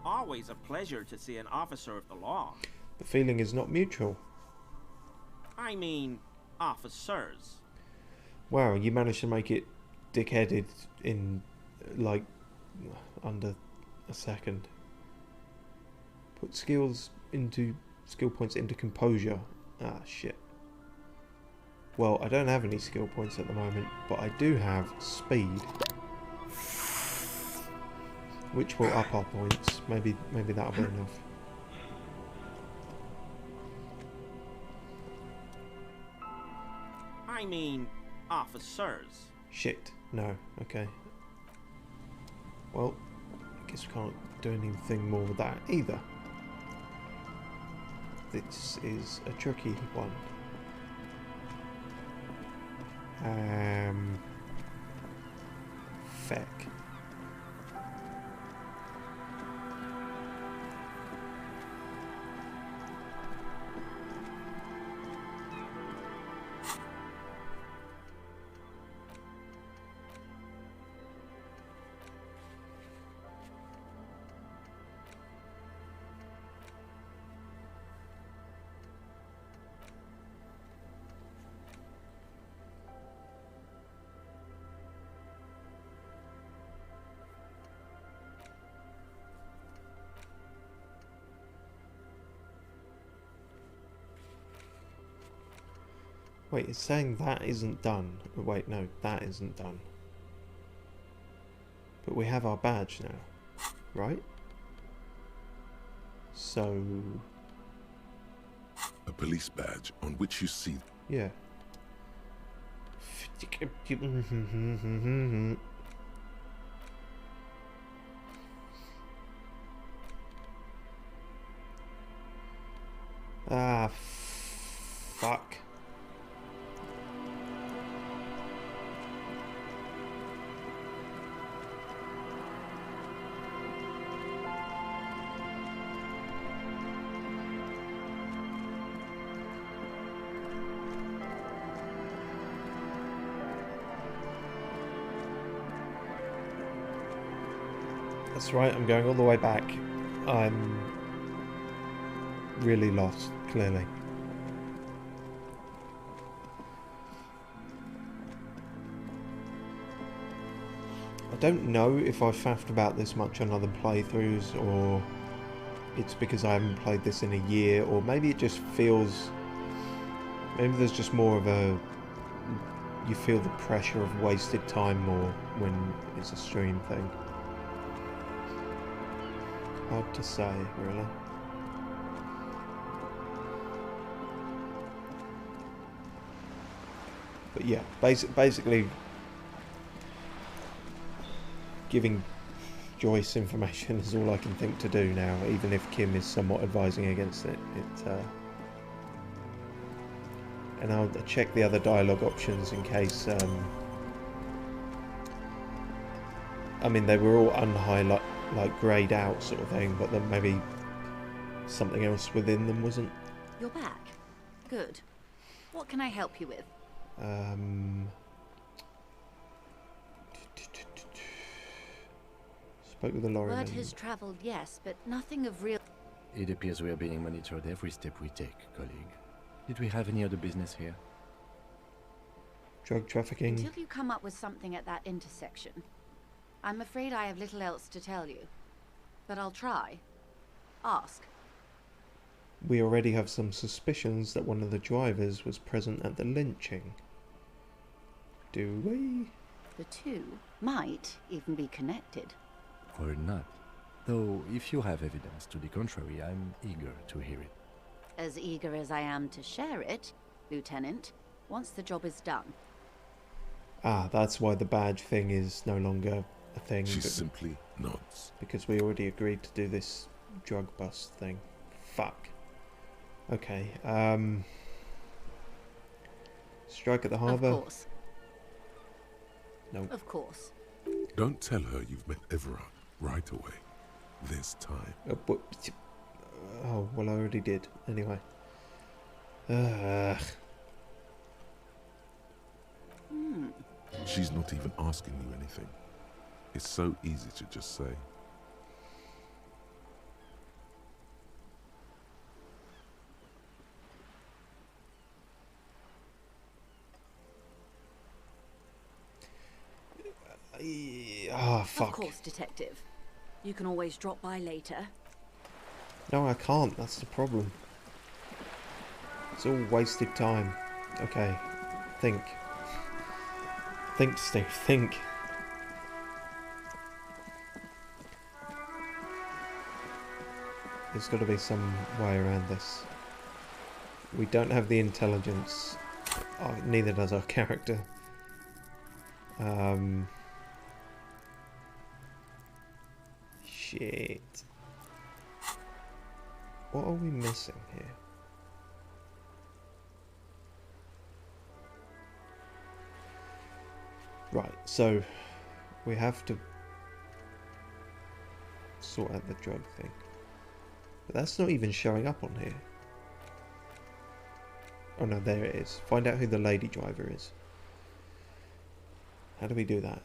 Always a pleasure to see an officer of the law. The feeling is not mutual. I mean, officers. Wow, you managed to make it dickheaded in, like, under a second. Put skill points into composure. Ah, shit. Well, I don't have any skill points at the moment, but I do have speed, which will up our points. Maybe that'll be enough. I mean, officers. Shit. No. Okay. Well, I guess we can't do anything more with that either. This is a tricky one. Feck. Wait, it's saying that isn't done. Wait, no, that isn't done. But we have our badge now, right? So... A police badge on which you see... Yeah. Ah, fuck. That's right, I'm going all the way back. I'm really lost, clearly. I don't know if I've faffed about this much on other playthroughs, or it's because I haven't played this in a year, or maybe it just feels... Maybe there's just more of a... You feel the pressure of wasted time more when it's a stream thing. Hard to say, really. But yeah, basically giving Joyce information is all I can think to do now, even if Kim is somewhat advising against it. And I'll check the other dialogue options in case, I mean, they were all unhighlight, like greyed out sort of thing, but then maybe something else within them wasn't. You're back. Good. What can I help you with? Spoke with the lorryman. Word has travelled, yes, but nothing of real... It appears we are being monitored every step we take, colleague. Did we have any other business here? Drug trafficking. Until you come up with something at that intersection, I'm afraid I have little else to tell you. But I'll try. Ask. We already have some suspicions that one of the drivers was present at the lynching. Do we? The two might even be connected. Or not. Though, if you have evidence to the contrary, I'm eager to hear it. As eager as I am to share it, Lieutenant, once the job is done. Ah, that's why the badge thing is no longer a thing. She simply nods. Because we already agreed to do this drug bust thing. Fuck. Okay, strike at the harbour. Of course. No. Of course. Don't tell her you've met Everard right away. There's time. Oh, well, I already did. Anyway. She's not even asking you anything. It's so easy to just say. Ah, fuck. Of course, Detective. You can always drop by later. No, I can't. That's the problem. It's all wasted time. Okay. Think. Think, Steve. Think. There's got to be some way around this. We don't have the intelligence. Oh, neither does our character. Shit. What are we missing here? Right, so we have to sort out the drug thing. But that's not even showing up on here. Oh no, there it is. Find out who the lady driver is. How do we do that?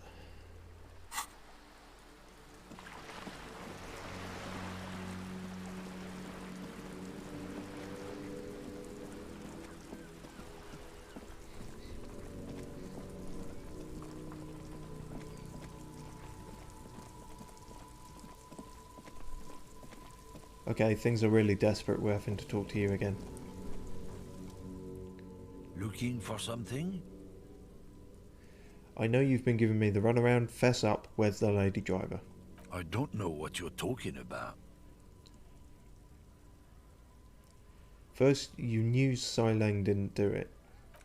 Okay, things are really desperate. We're having to talk to you again. Looking for something? I know you've been giving me the runaround. Fess up. Where's the lady driver? I don't know what you're talking about. First, you knew Sileng didn't do it.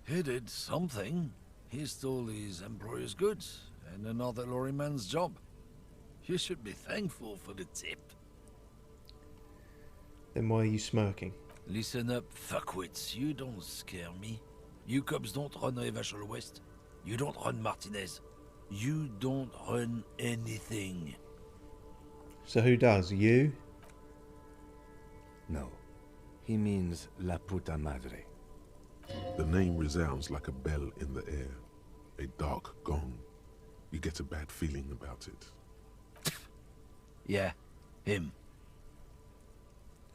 He did something. He stole his employer's goods and another lorryman's job. You should be thankful for the tip. Then why are you smirking? Listen up, fuckwits. You don't scare me. You cops don't run Evashel West. You don't run Martinez. You don't run anything. So who does? You? No. He means La Puta Madre. The name resounds like a bell in the air. A dark gong. You get a bad feeling about it. Yeah, him.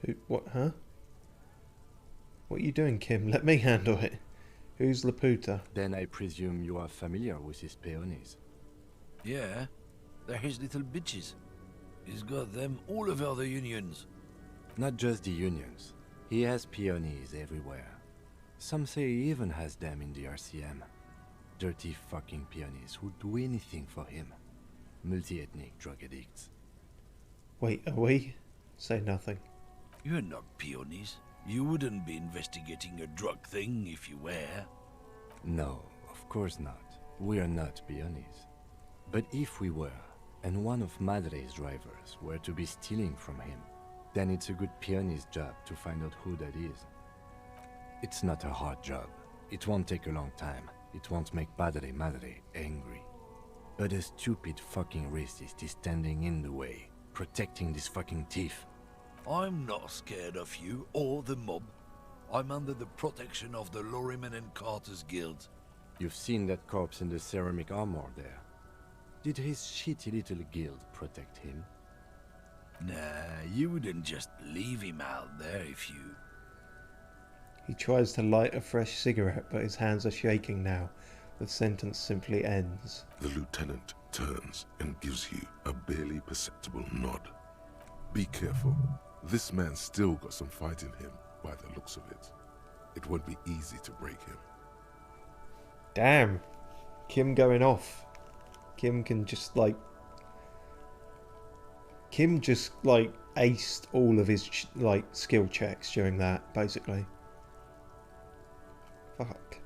Who? What? Huh? What are you doing, Kim? Let me handle it. Who's Laputa? Then I presume you are familiar with his peonies. Yeah, they're his little bitches. He's got them all over the unions. Not just the unions. He has peonies everywhere. Some say he even has them in the RCM. Dirty fucking peonies who'd do anything for him. Multi-ethnic drug addicts. Wait, are we? Say nothing. You're not peonies. You wouldn't be investigating a drug thing if you were. No, of course not. We are not peonies. But if we were, and one of Madre's drivers were to be stealing from him, then it's a good peony's job to find out who that is. It's not a hard job. It won't take a long time. It won't make Padre Madre angry. But a stupid fucking racist is standing in the way, protecting this fucking thief. I'm not scared of you or the mob. I'm under the protection of the Lorrymen and Carters Guild. You've seen that corpse in the ceramic armor there. Did his shitty little guild protect him? Nah, you wouldn't just leave him out there if you... He tries to light a fresh cigarette, but his hands are shaking now. The sentence simply ends. The lieutenant turns and gives you a barely perceptible nod. Be careful. This man's still got some fight in him, by the looks of it. It won't be easy to break him. Damn. Kim going off. Kim just aced all of his skill checks during that, basically. Fuck.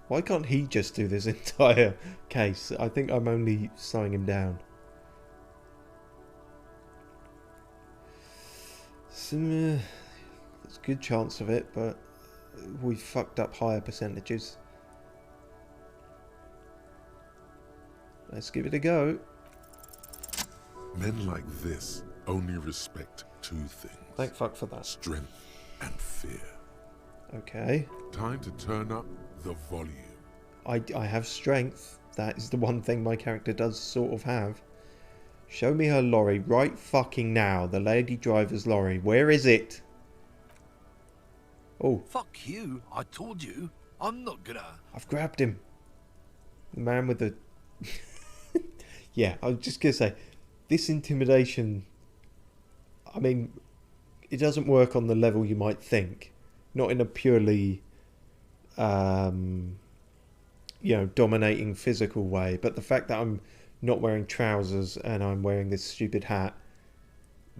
Why can't he just do this entire case? I think I'm only slowing him down. There's a good chance of it, but we fucked up higher percentages. Let's give it a go. Men like this only respect two things. Thank fuck for that. Strength and fear. Okay. Time to turn up the volume. I have strength. That is the one thing my character does sort of have. Show me her lorry right fucking now. The lady driver's lorry. Where is it? Oh. Fuck you. I told you. I'm not gonna... I've grabbed him. The man with the... Yeah, I was just going to say, this intimidation, I mean, it doesn't work on the level you might think. Not in a purely, dominating physical way. But the fact that I'm not wearing trousers and I'm wearing this stupid hat,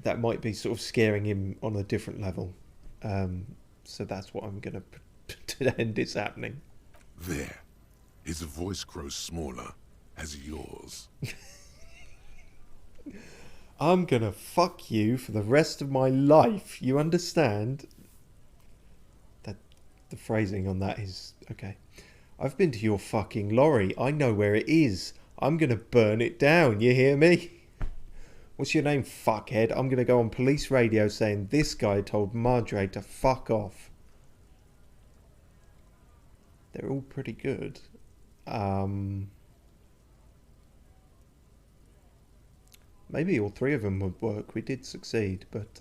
that might be sort of scaring him on a different level. So that's what I'm going to pretend is happening. There. His voice grows smaller as yours. I'm gonna fuck you for the rest of my life. You understand? That the phrasing on that is okay. I've been to your fucking lorry. I know where it is. I'm gonna burn it down. You hear me? What's your name, fuckhead? I'm gonna go on police radio saying this guy told Madre to fuck off. They're all pretty good. Maybe all three of them would work. We did succeed, but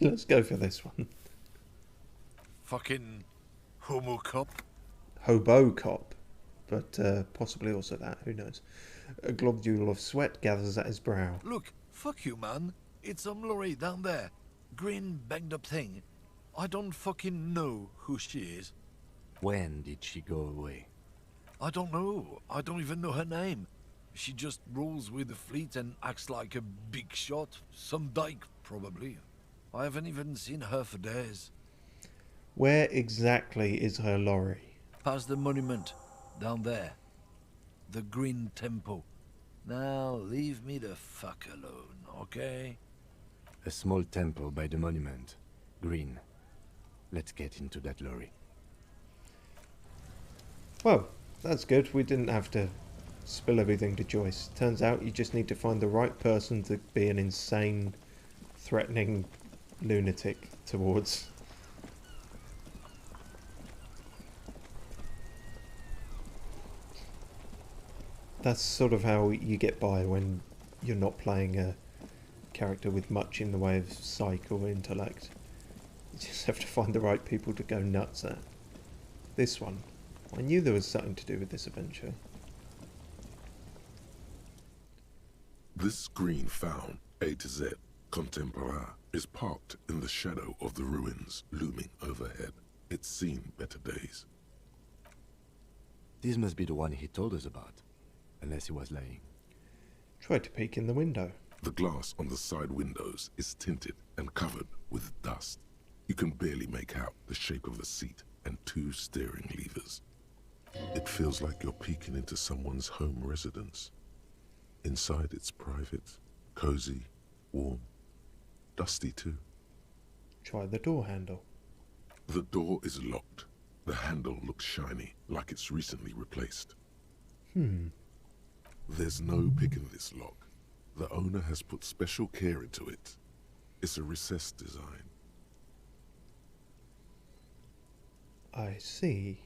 let's go for this one. Fucking homo cop. Hobo cop, but possibly also that. Who knows? A globule of sweat gathers at his brow. Look, fuck you, man. It's some lorry down there. Green banged up thing. I don't fucking know who she is. When did she go away? I don't know. I don't even know her name. She just rolls with the fleet and acts like a big shot. Some dyke, probably. I haven't even seen her for days. Where exactly is her lorry? Past the monument. Down there. The Green Temple. Now, leave me the fuck alone, okay? A small temple by the monument. Green. Let's get into that lorry. Well, that's good. We didn't have to spill everything to Joyce. Turns out you just need to find the right person to be an insane, threatening lunatic towards. That's sort of how you get by when you're not playing a character with much in the way of psych or intellect. You just have to find the right people to go nuts at. This one. I knew there was something to do with this adventure. This green found, A to Z, contemporaire, is parked in the shadow of the ruins looming overhead. It's seen better days. This must be the one he told us about. Unless he was lying. Try to peek in the window. The glass on the side windows is tinted and covered with dust. You can barely make out the shape of a seat and two steering levers. It feels like you're peeking into someone's home residence. Inside it's private, cozy, warm, dusty too. Try the door handle. The door is locked. The handle looks shiny, like it's recently replaced. There's no pick in this lock. The owner has put special care into it. It's a recessed design. I see.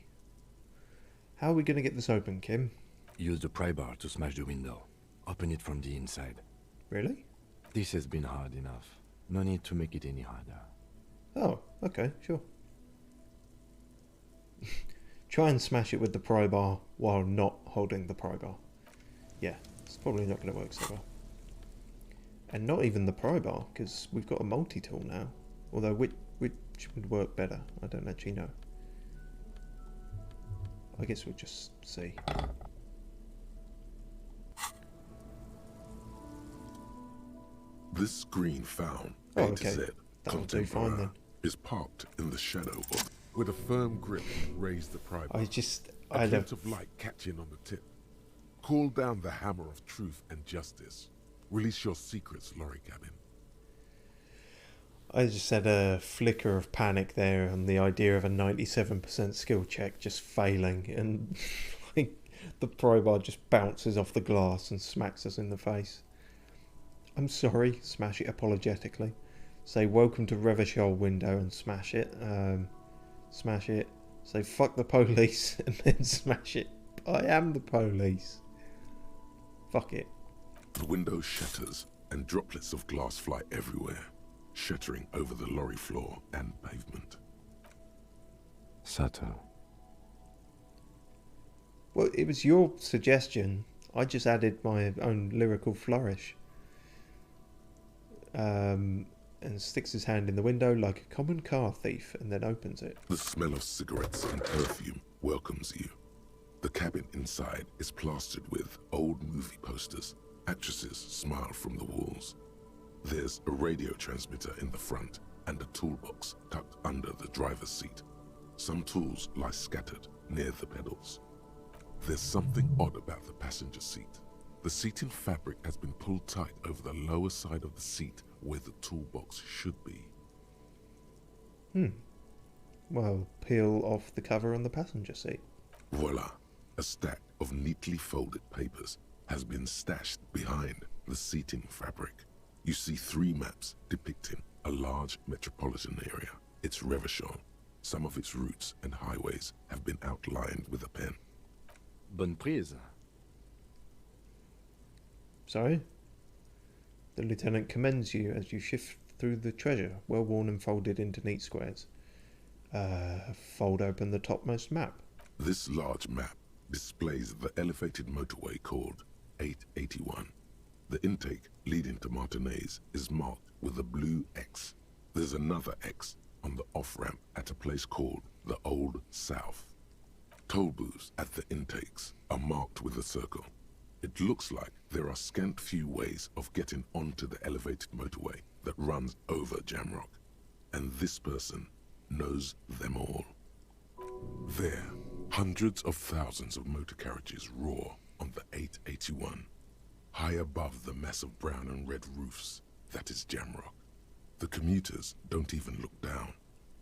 How are we going to get this open, Kim? Use the pry bar to smash the window. Open it from the inside. Really? This has been hard enough. No need to make it any harder. Oh, okay, sure. Try and smash it with the pry bar while not holding the pry bar. Yeah, it's probably not going to work so well. And not even the pry bar, because we've got a multi-tool now. Although which would work better, I don't actually know. I guess we'll just see. This screen found, Oh, A to okay. Z, That'll do fine then. is parked in the shadow of, with a firm grip, raise the pry bar. I A glint of light catching on the tip. Call down the hammer of truth and justice. Release your secrets, Lorry Cabin. I just had a flicker of panic there on the idea of a 97% skill check just failing, and like the pry bar just bounces off the glass and smacks us in the face. I'm sorry, smash it apologetically. Say welcome to Revachol window and smash it. Smash it. Say fuck the police and then smash it. I am the police. Fuck it. The window shatters and droplets of glass fly everywhere, shattering over the lorry floor and pavement. Sato. Well, it was your suggestion. I just added my own lyrical flourish. And sticks his hand in the window like a common car thief and then opens it. The smell of cigarettes and perfume welcomes you. The cabin inside is plastered with old movie posters. Actresses smile from the walls. There's a radio transmitter in the front and a toolbox tucked under the driver's seat. Some tools lie scattered near the pedals. There's something odd about the passenger seat. The seating fabric has been pulled tight over the lower side of the seat where the toolbox should be. Well, peel off the cover on the passenger seat. Voila! A stack of neatly folded papers has been stashed behind the seating fabric. You see 3 maps depicting a large metropolitan area. It's Revachol. Some of its routes and highways have been outlined with a pen. Bonne prise. Sorry? The lieutenant commends you as you shift through the treasure, well worn and folded into neat squares. Fold open the topmost map. This large map displays the elevated motorway called 881. The intake leading to Martinez is marked with a blue X. There's another X on the off-ramp at a place called the Old South. Toll booths at the intakes are marked with a circle. It looks like there are scant few ways of getting onto the elevated motorway that runs over Jamrock, and this person knows them all. There, hundreds of thousands of motor carriages roar on the 881, high above the mass of brown and red roofs that is Jamrock. The commuters don't even look down.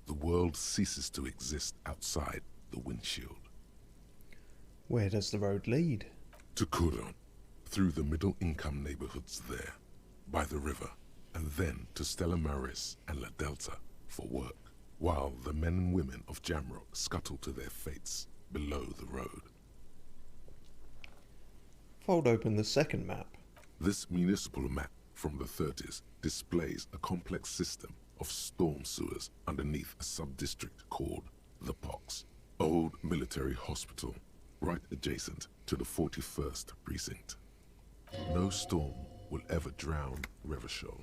The world ceases to exist outside the windshield. Where does the road lead? To Kuron, through the middle-income neighborhoods there, by the river, and then to Stella Maris and La Delta for work, while the men and women of Jamrock scuttle to their fates below the road. Fold open the second map. This municipal map from the 30s displays a complex system of storm sewers underneath a sub-district called the Pox, old military hospital, right adjacent to the 41st precinct. No storm will ever drown Revachol,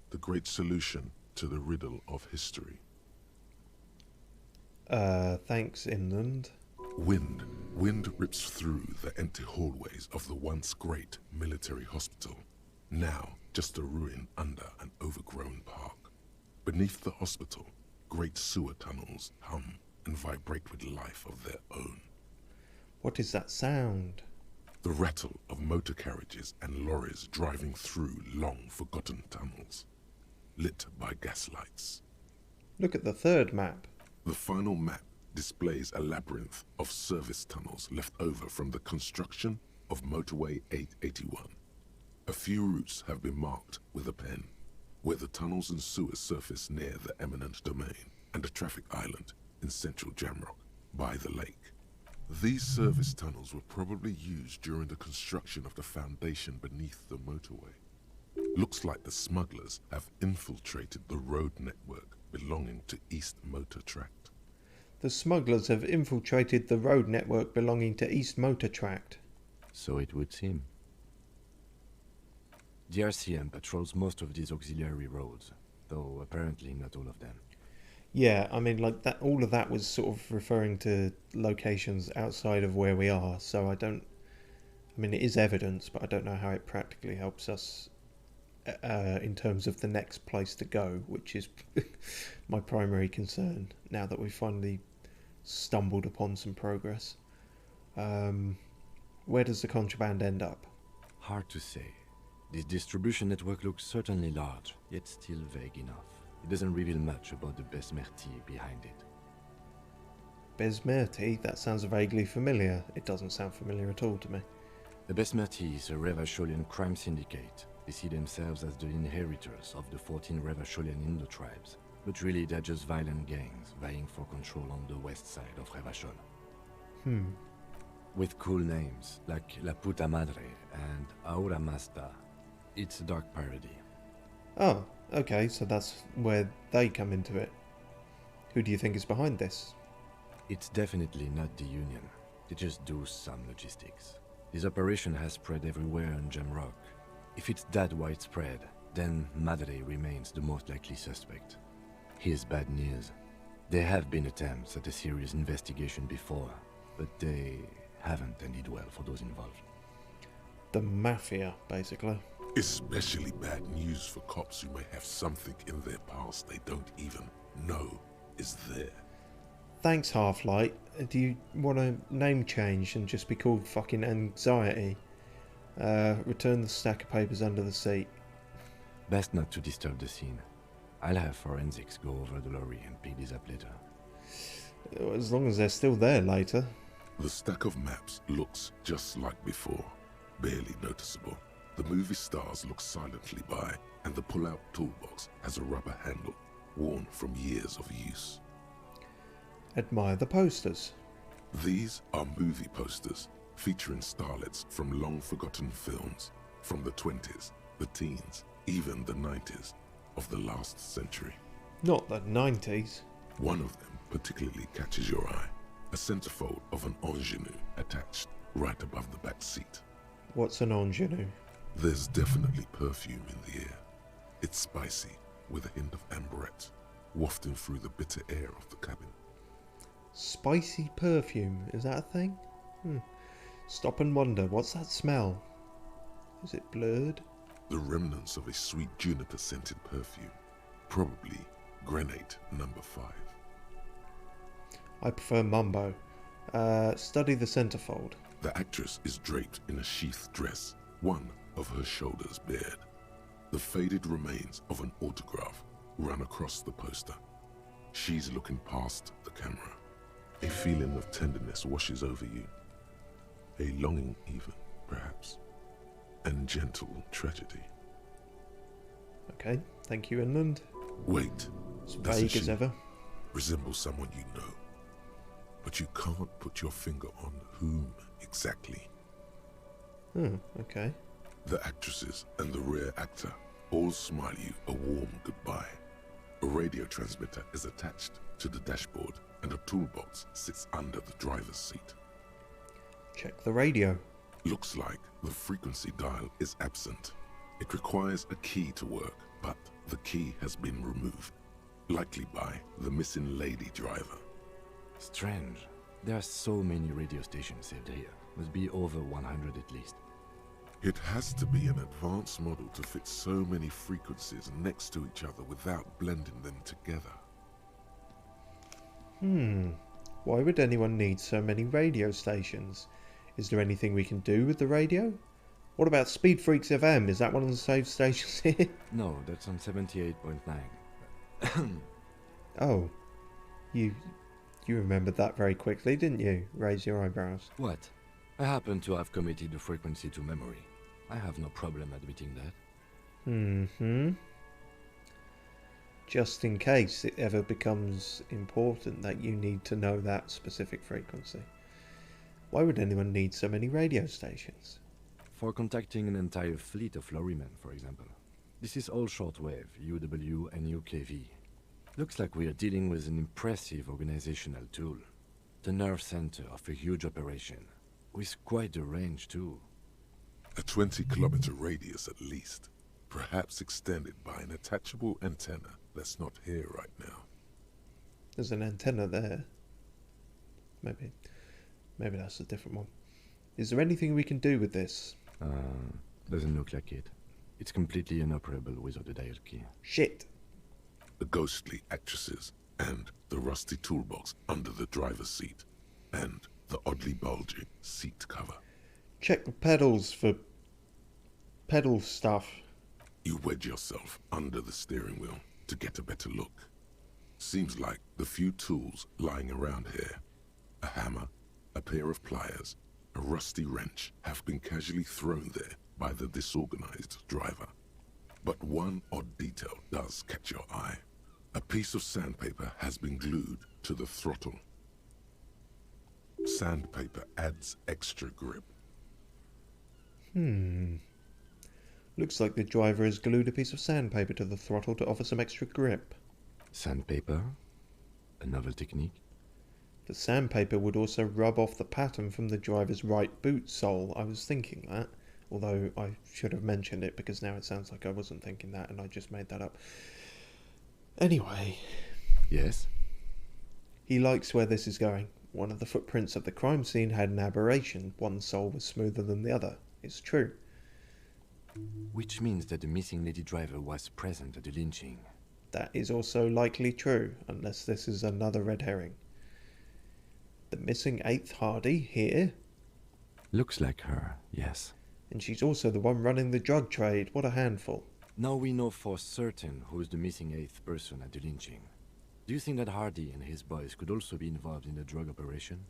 the great solution to the riddle of history. Thanks, Inland. Wind rips through the empty hallways of the once great military hospital, now just a ruin under an overgrown park. Beneath the hospital, great sewer tunnels hum and vibrate with life of their own. What is that sound? The rattle of motor carriages and lorries driving through long-forgotten tunnels, lit by gaslights. Look at the third map. The final map displays a labyrinth of service tunnels left over from the construction of Motorway 881. A few routes have been marked with a pen, where the tunnels and sewers surface near the eminent domain, and a traffic island in central Jamrock, by the lake. These service tunnels were probably used during the construction of the foundation beneath the motorway. Looks like the smugglers have infiltrated the road network belonging to East Motor Tract. The smugglers have infiltrated the road network belonging to East Motor Tract. So it would seem. The RCM patrols most of these auxiliary roads, though apparently not all of them. Yeah, I mean, like that. All of that was sort of referring to locations outside of where we are. So I mean, it is evidence, but I don't know how it practically helps us in terms of the next place to go, which is my primary concern. Now that we've finally stumbled upon some progress, where does the contraband end up? Hard to say. This distribution network looks certainly large, yet still vague enough. It doesn't reveal much about the Besmerti behind it. Besmerti? That sounds vaguely familiar. It doesn't sound familiar at all to me. The Besmerti is a Revacholian crime syndicate. They see themselves as the inheritors of the 14 Revacholian Indo-tribes, but really they're just violent gangs vying for control on the west side of Revachol. With cool names like La Puta Madre and Aura Masta. It's a dark parody. Oh, okay, so that's where they come into it. Who do you think is behind this? It's definitely not the Union. They just do some logistics. This operation has spread everywhere in Jamrock. If it's that widespread, then Madre remains the most likely suspect. Here's bad news. There have been attempts at a serious investigation before, but they haven't ended well for those involved. The mafia, basically. Especially bad news for cops who may have something in their past they don't even know is there. Thanks, Half-Light. Do you want a name change and just be called fucking Anxiety? Return the stack of papers under the seat. Best not to disturb the scene. I'll have forensics go over the lorry and pick these up later. As long as they're still there later. The stack of maps looks just like before, barely noticeable. The movie stars look silently by, and the pull-out toolbox has a rubber handle, worn from years of use. Admire the posters. These are movie posters, featuring starlets from long-forgotten films, from the 20s, the teens, even the 90s, of the last century. Not the 90s. One of them particularly catches your eye, a centerfold of an ingenue attached right above the back seat. What's an ingenue? There's definitely perfume in the air. It's spicy, with a hint of amberette, wafting through the bitter air of the cabin. Spicy perfume, is that a thing? Stop and wonder, what's that smell? Is it blurred? The remnants of a sweet juniper-scented perfume, probably Grenade No. 5. I prefer Mumbo. Study the centerfold. The actress is draped in a sheathed dress, one of her shoulders bared. The faded remains of an autograph run across the poster. She's looking past the camera. A feeling of tenderness washes over you. A longing even, perhaps. And gentle tragedy. Okay, thank you, Inland. Wait, As doesn't vague as she ever. resemble someone you know? But you can't put your finger on whom exactly. Okay. The actresses and the rear actor all smile you a warm goodbye. A radio transmitter is attached to the dashboard and a toolbox sits under the driver's seat. Check the radio. Looks like the frequency dial is absent. It requires a key to work, but the key has been removed, likely by the missing lady driver. Strange. There are so many radio stations saved here. Must be over 100 at least. It has to be an advanced model to fit so many frequencies next to each other without blending them together. Why would anyone need so many radio stations? Is there anything we can do with the radio? What about Speed Freaks FM? Is that one of the saved stations here? No, that's on 78.9. Oh. You remembered that very quickly, didn't you? Raise your eyebrows. What? I happen to have committed the frequency to memory. I have no problem admitting that. Mm-hmm. Just in case it ever becomes important that you need to know that specific frequency. Why would anyone need so many radio stations? For contacting an entire fleet of lorrymen, for example. This is all shortwave, UW and UKV. Looks like we are dealing with an impressive organizational tool. The nerve center of a huge operation, with quite a range too. A 20-kilometer radius at least, perhaps extended by an attachable antenna that's not here right now. There's an antenna there. Maybe that's a different one. Is there anything we can do with this? Doesn't look like it. It's completely inoperable without a dial key. Shit. The ghostly actresses, and the rusty toolbox under the driver's seat, and the oddly bulging seat cover. Check the pedals for pedal stuff. You wedge yourself under the steering wheel to get a better look. Seems like the few tools lying around here, a hammer, a pair of pliers, a rusty wrench, have been casually thrown there by the disorganized driver. But one odd detail does catch your eye. A piece of sandpaper has been glued to the throttle. Sandpaper adds extra grip. Looks like the driver has glued a piece of sandpaper to the throttle to offer some extra grip. Sandpaper? A novel technique? The sandpaper would also rub off the pattern from the driver's right boot sole. I was thinking that, although I should have mentioned it because now it sounds like I wasn't thinking that and I just made that up. Anyway. Yes? He likes where this is going. One of the footprints at the crime scene had an aberration. One sole was smoother than the other. It's true. Which means that the missing lady driver was present at the lynching. That is also likely true, unless this is another red herring. The missing 8th Hardy here? Looks like her, yes. And she's also the one running the drug trade. What a handful. Now we know for certain who is the missing 8th person at the lynching. Do you think that Hardy and his boys could also be involved in the drug operation?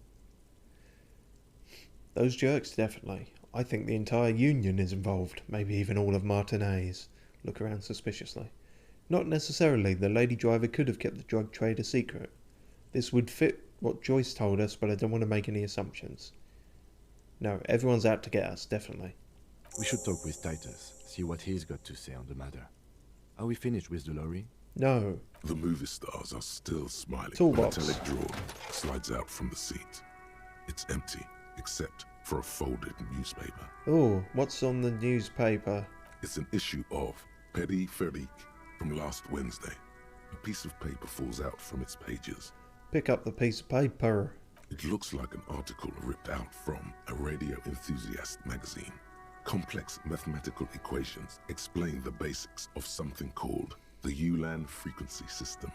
Those jerks, definitely. I think the entire Union is involved. Maybe even all of Martinez. Look around suspiciously. Not necessarily. The lady driver could have kept the drug trade a secret. This would fit what Joyce told us, but I don't want to make any assumptions. No, everyone's out to get us, definitely. We should talk with Titus, see what he's got to say on the matter. Are we finished with the lorry? No. The movie stars are still smiling. Toolbox. A metallic drawer slides out from the seat. It's empty, except for a folded newspaper. Oh, what's on the newspaper? It's an issue of Petit Ferique from last Wednesday. A piece of paper falls out from its pages. Pick up the piece of paper. It looks like an article ripped out from a radio enthusiast magazine. Complex mathematical equations explain the basics of something called the Ulan frequency system.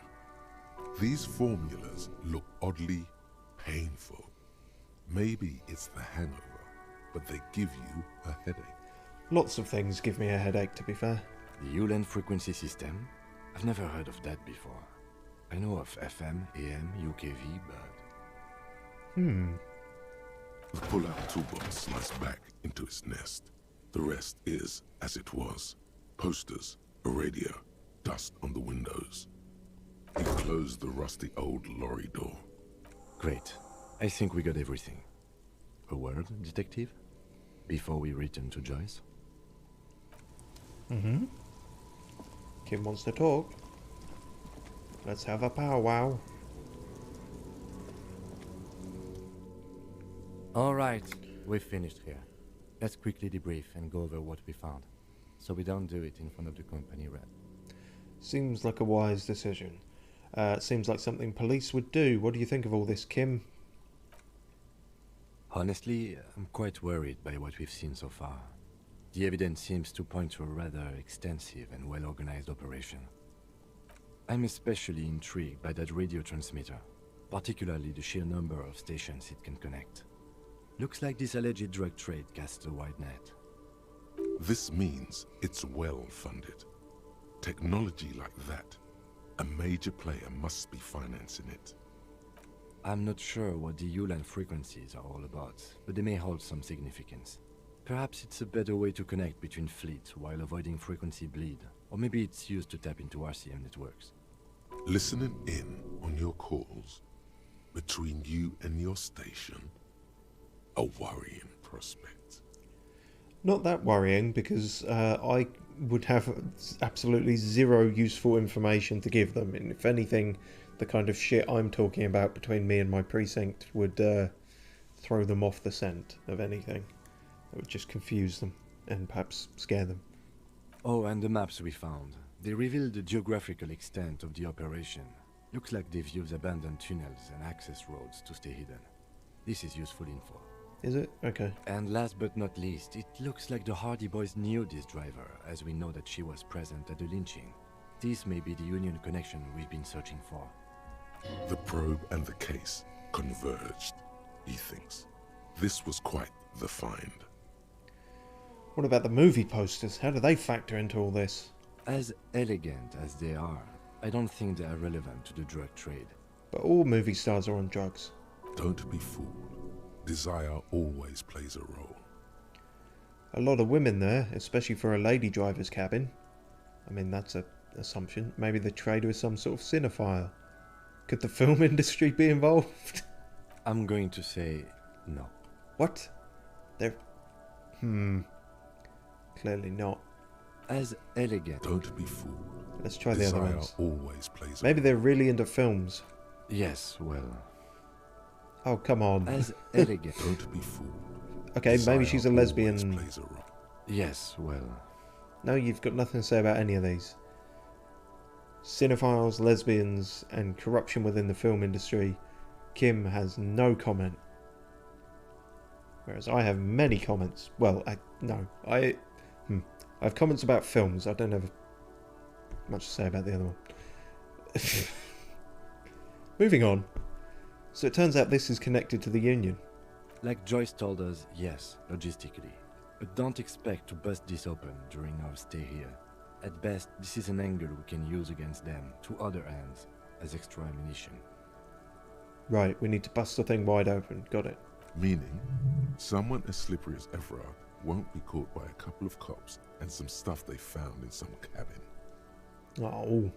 These formulas look oddly painful. Maybe it's the hangover, but they give you a headache. Lots of things give me a headache, to be fair. The Ulan frequency system? I've never heard of that before. I know of FM, AM, UKV, but... The pull-out toolbox slides back into its nest. The rest is as it was. Posters, a radio, dust on the windows. You close the rusty old lorry door. Great. I think we got everything. A word, detective? Before we return to Joyce? Kim wants to talk. Let's have a powwow. Alright, we've finished here. Let's quickly debrief and go over what we found, so we don't do it in front of the company rep. Seems like a wise decision. Seems like something police would do. What do you think of all this, Kim? Honestly, I'm quite worried by what we've seen so far. The evidence seems to point to a rather extensive and well-organized operation. I'm especially intrigued by that radio transmitter, particularly the sheer number of stations it can connect. Looks like this alleged drug trade casts a wide net. This means it's well funded. Technology like that, a major player must be financing it. I'm not sure what the Ulan frequencies are all about, but they may hold some significance. Perhaps it's a better way to connect between fleets while avoiding frequency bleed, or maybe it's used to tap into RCM networks. Listening in on your calls between you and your station, a worrying prospect. Not that worrying, because I would have absolutely zero useful information to give them, and if anything, the kind of shit I'm talking about between me and my precinct would throw them off the scent of anything. It would just confuse them and perhaps scare them. Oh, and the maps we found. They reveal the geographical extent of the operation. Looks like they've used abandoned tunnels and access roads to stay hidden. This is useful info. Is it? Okay. And last but not least, it looks like the Hardy Boys knew this driver, as we know that she was present at the lynching. This may be the Union connection we've been searching for. The probe and the case converged, he thinks. This was quite the find. What about the movie posters? How do they factor into all this? As elegant as they are, I don't think they are relevant to the drug trade. But all movie stars are on drugs. Don't be fooled. Desire always plays a role. A lot of women there, especially for a lady driver's cabin. I mean, that's an assumption. Maybe the trader is some sort of cinephile. Could the film industry be involved? I'm going to say no. What? They're... Clearly not. As elegant. Don't be fooled. Let's try the other ones. Always plays Maybe they're really into films. Yes, well... Oh, come on. As elegant. Don't be fooled. Okay, maybe she's a lesbian. Yes, well... No, you've got nothing to say about any of these. Cinephiles, lesbians, and corruption within the film industry. Kim has no comment. Whereas I have many comments. Well, I have comments about films. I don't have much to say about the other one. Moving on. So it turns out this is connected to the Union. Like Joyce told us, yes, logistically. But don't expect to bust this open during our stay here. At best, this is an angle we can use against them to other ends as extra ammunition. Right, we need to bust the thing wide open. Got it. Meaning, someone as slippery as Ephra won't be caught by a couple of cops and some stuff they found in some cabin. Oh.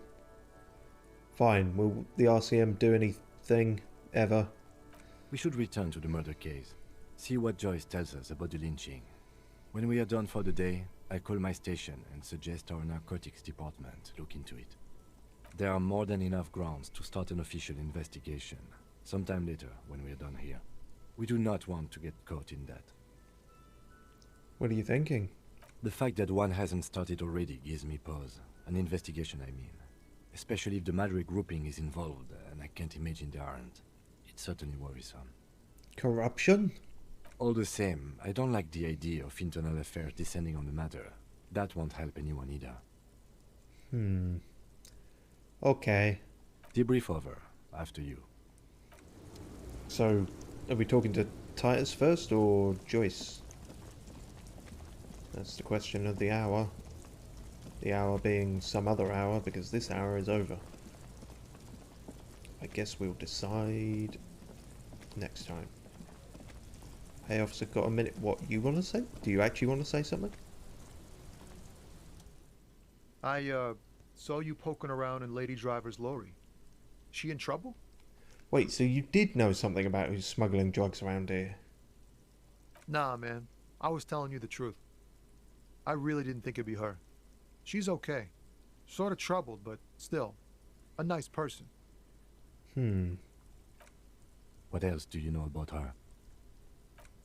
Fine. Will the RCM do anything, ever? We should return to the murder case. See what Joyce tells us about the lynching. When we are done for the day, I call my station and suggest our narcotics department look into it. There are more than enough grounds to start an official investigation, sometime later when we are done here. We do not want to get caught in that. What are you thinking? The fact that one hasn't started already gives me pause. An investigation, I mean. Especially if the Madrid grouping is involved, and I can't imagine they aren't. It's certainly worrisome. Corruption? All the same, I don't like the idea of internal affairs descending on the matter. That won't help anyone either. Okay. Debrief over. After you. So, are we talking to Titus first, or Joyce? That's the question of the hour. The hour being some other hour, because this hour is over. I guess we'll decide next time. Hey, officer, got a minute? What, you want to say? Do you actually want to say something? I, saw you poking around in Lady Driver's lorry. She in trouble? Wait, so you did know something about who's smuggling drugs around here? Nah, man. I was telling you the truth. I really didn't think it'd be her. She's okay. Sort of troubled, but still. A nice person. What else do you know about her?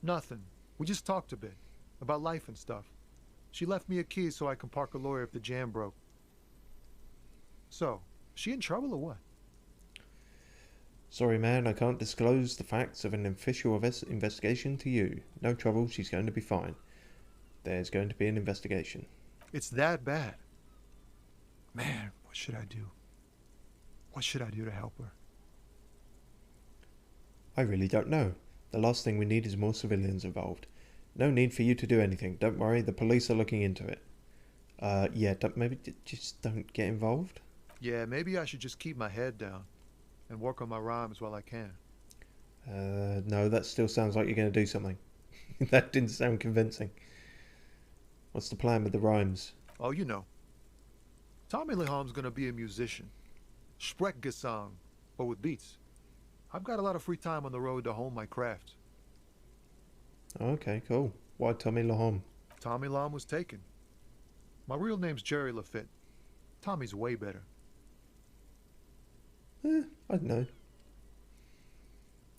Nothing. We just talked a bit. About life and stuff. She left me a key so I can park a lawyer if the jam broke. So, she in trouble or what? Sorry, man, I can't disclose the facts of an official investigation to you. No trouble, she's going to be fine. There's going to be an investigation. It's that bad. Man, what should I do? What should I do to help her? I really don't know. The last thing we need is more civilians involved. No need for you to do anything. Don't worry, the police are looking into it. Yeah, maybe just don't get involved? Yeah, maybe I should just keep my head down and work on my rhymes while I can. No, that still sounds like you're going to do something. That didn't sound convincing. What's the plan with the rhymes? Oh, you know. Tommy Leham's gonna be a musician. Sprechgesang, but with beats. I've got a lot of free time on the road to hone my craft. Okay, cool. Why Tommy Lahom? Tommy Lam was taken. My real name's Jerry Lafitte. Tommy's way better. I don't know.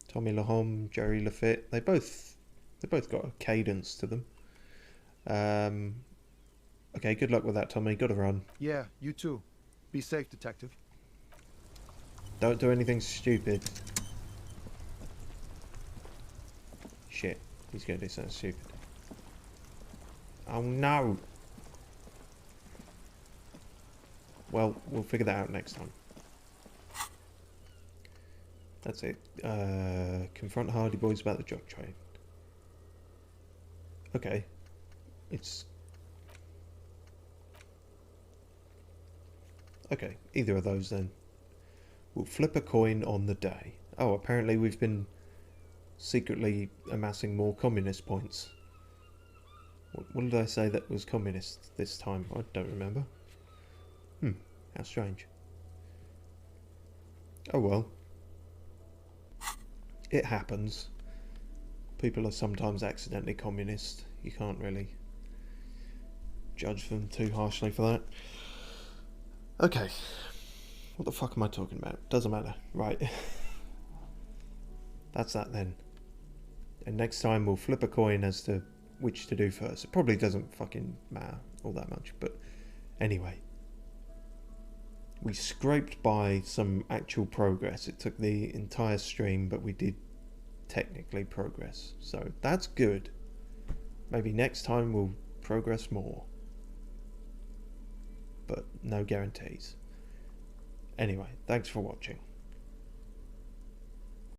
Tommy Lahom, Jerry Lafitte. They both got a cadence to them. Okay, good luck with that, Tommy. Gotta run. Yeah, you too. Be safe, detective. Don't do anything stupid. Shit, he's gonna do something stupid. Oh no! Well, we'll figure that out next time. That's it. Confront Hardy Boys about the drug trade. Okay. Okay, either of those then. We'll flip a coin on the day. Oh, apparently we've been secretly amassing more communist points. What did I say that was communist this time? I don't remember. How strange. Oh well. It happens. People are sometimes accidentally communist. You can't really judge them too harshly for that. Okay. What the fuck am I talking about? Doesn't matter. Right. That's that then. And next time we'll flip a coin as to which to do first. It probably doesn't fucking matter all that much, but anyway. We scraped by some actual progress. It took the entire stream, but we did technically progress. So that's good. Maybe next time we'll progress more. But no guarantees. Anyway, thanks for watching.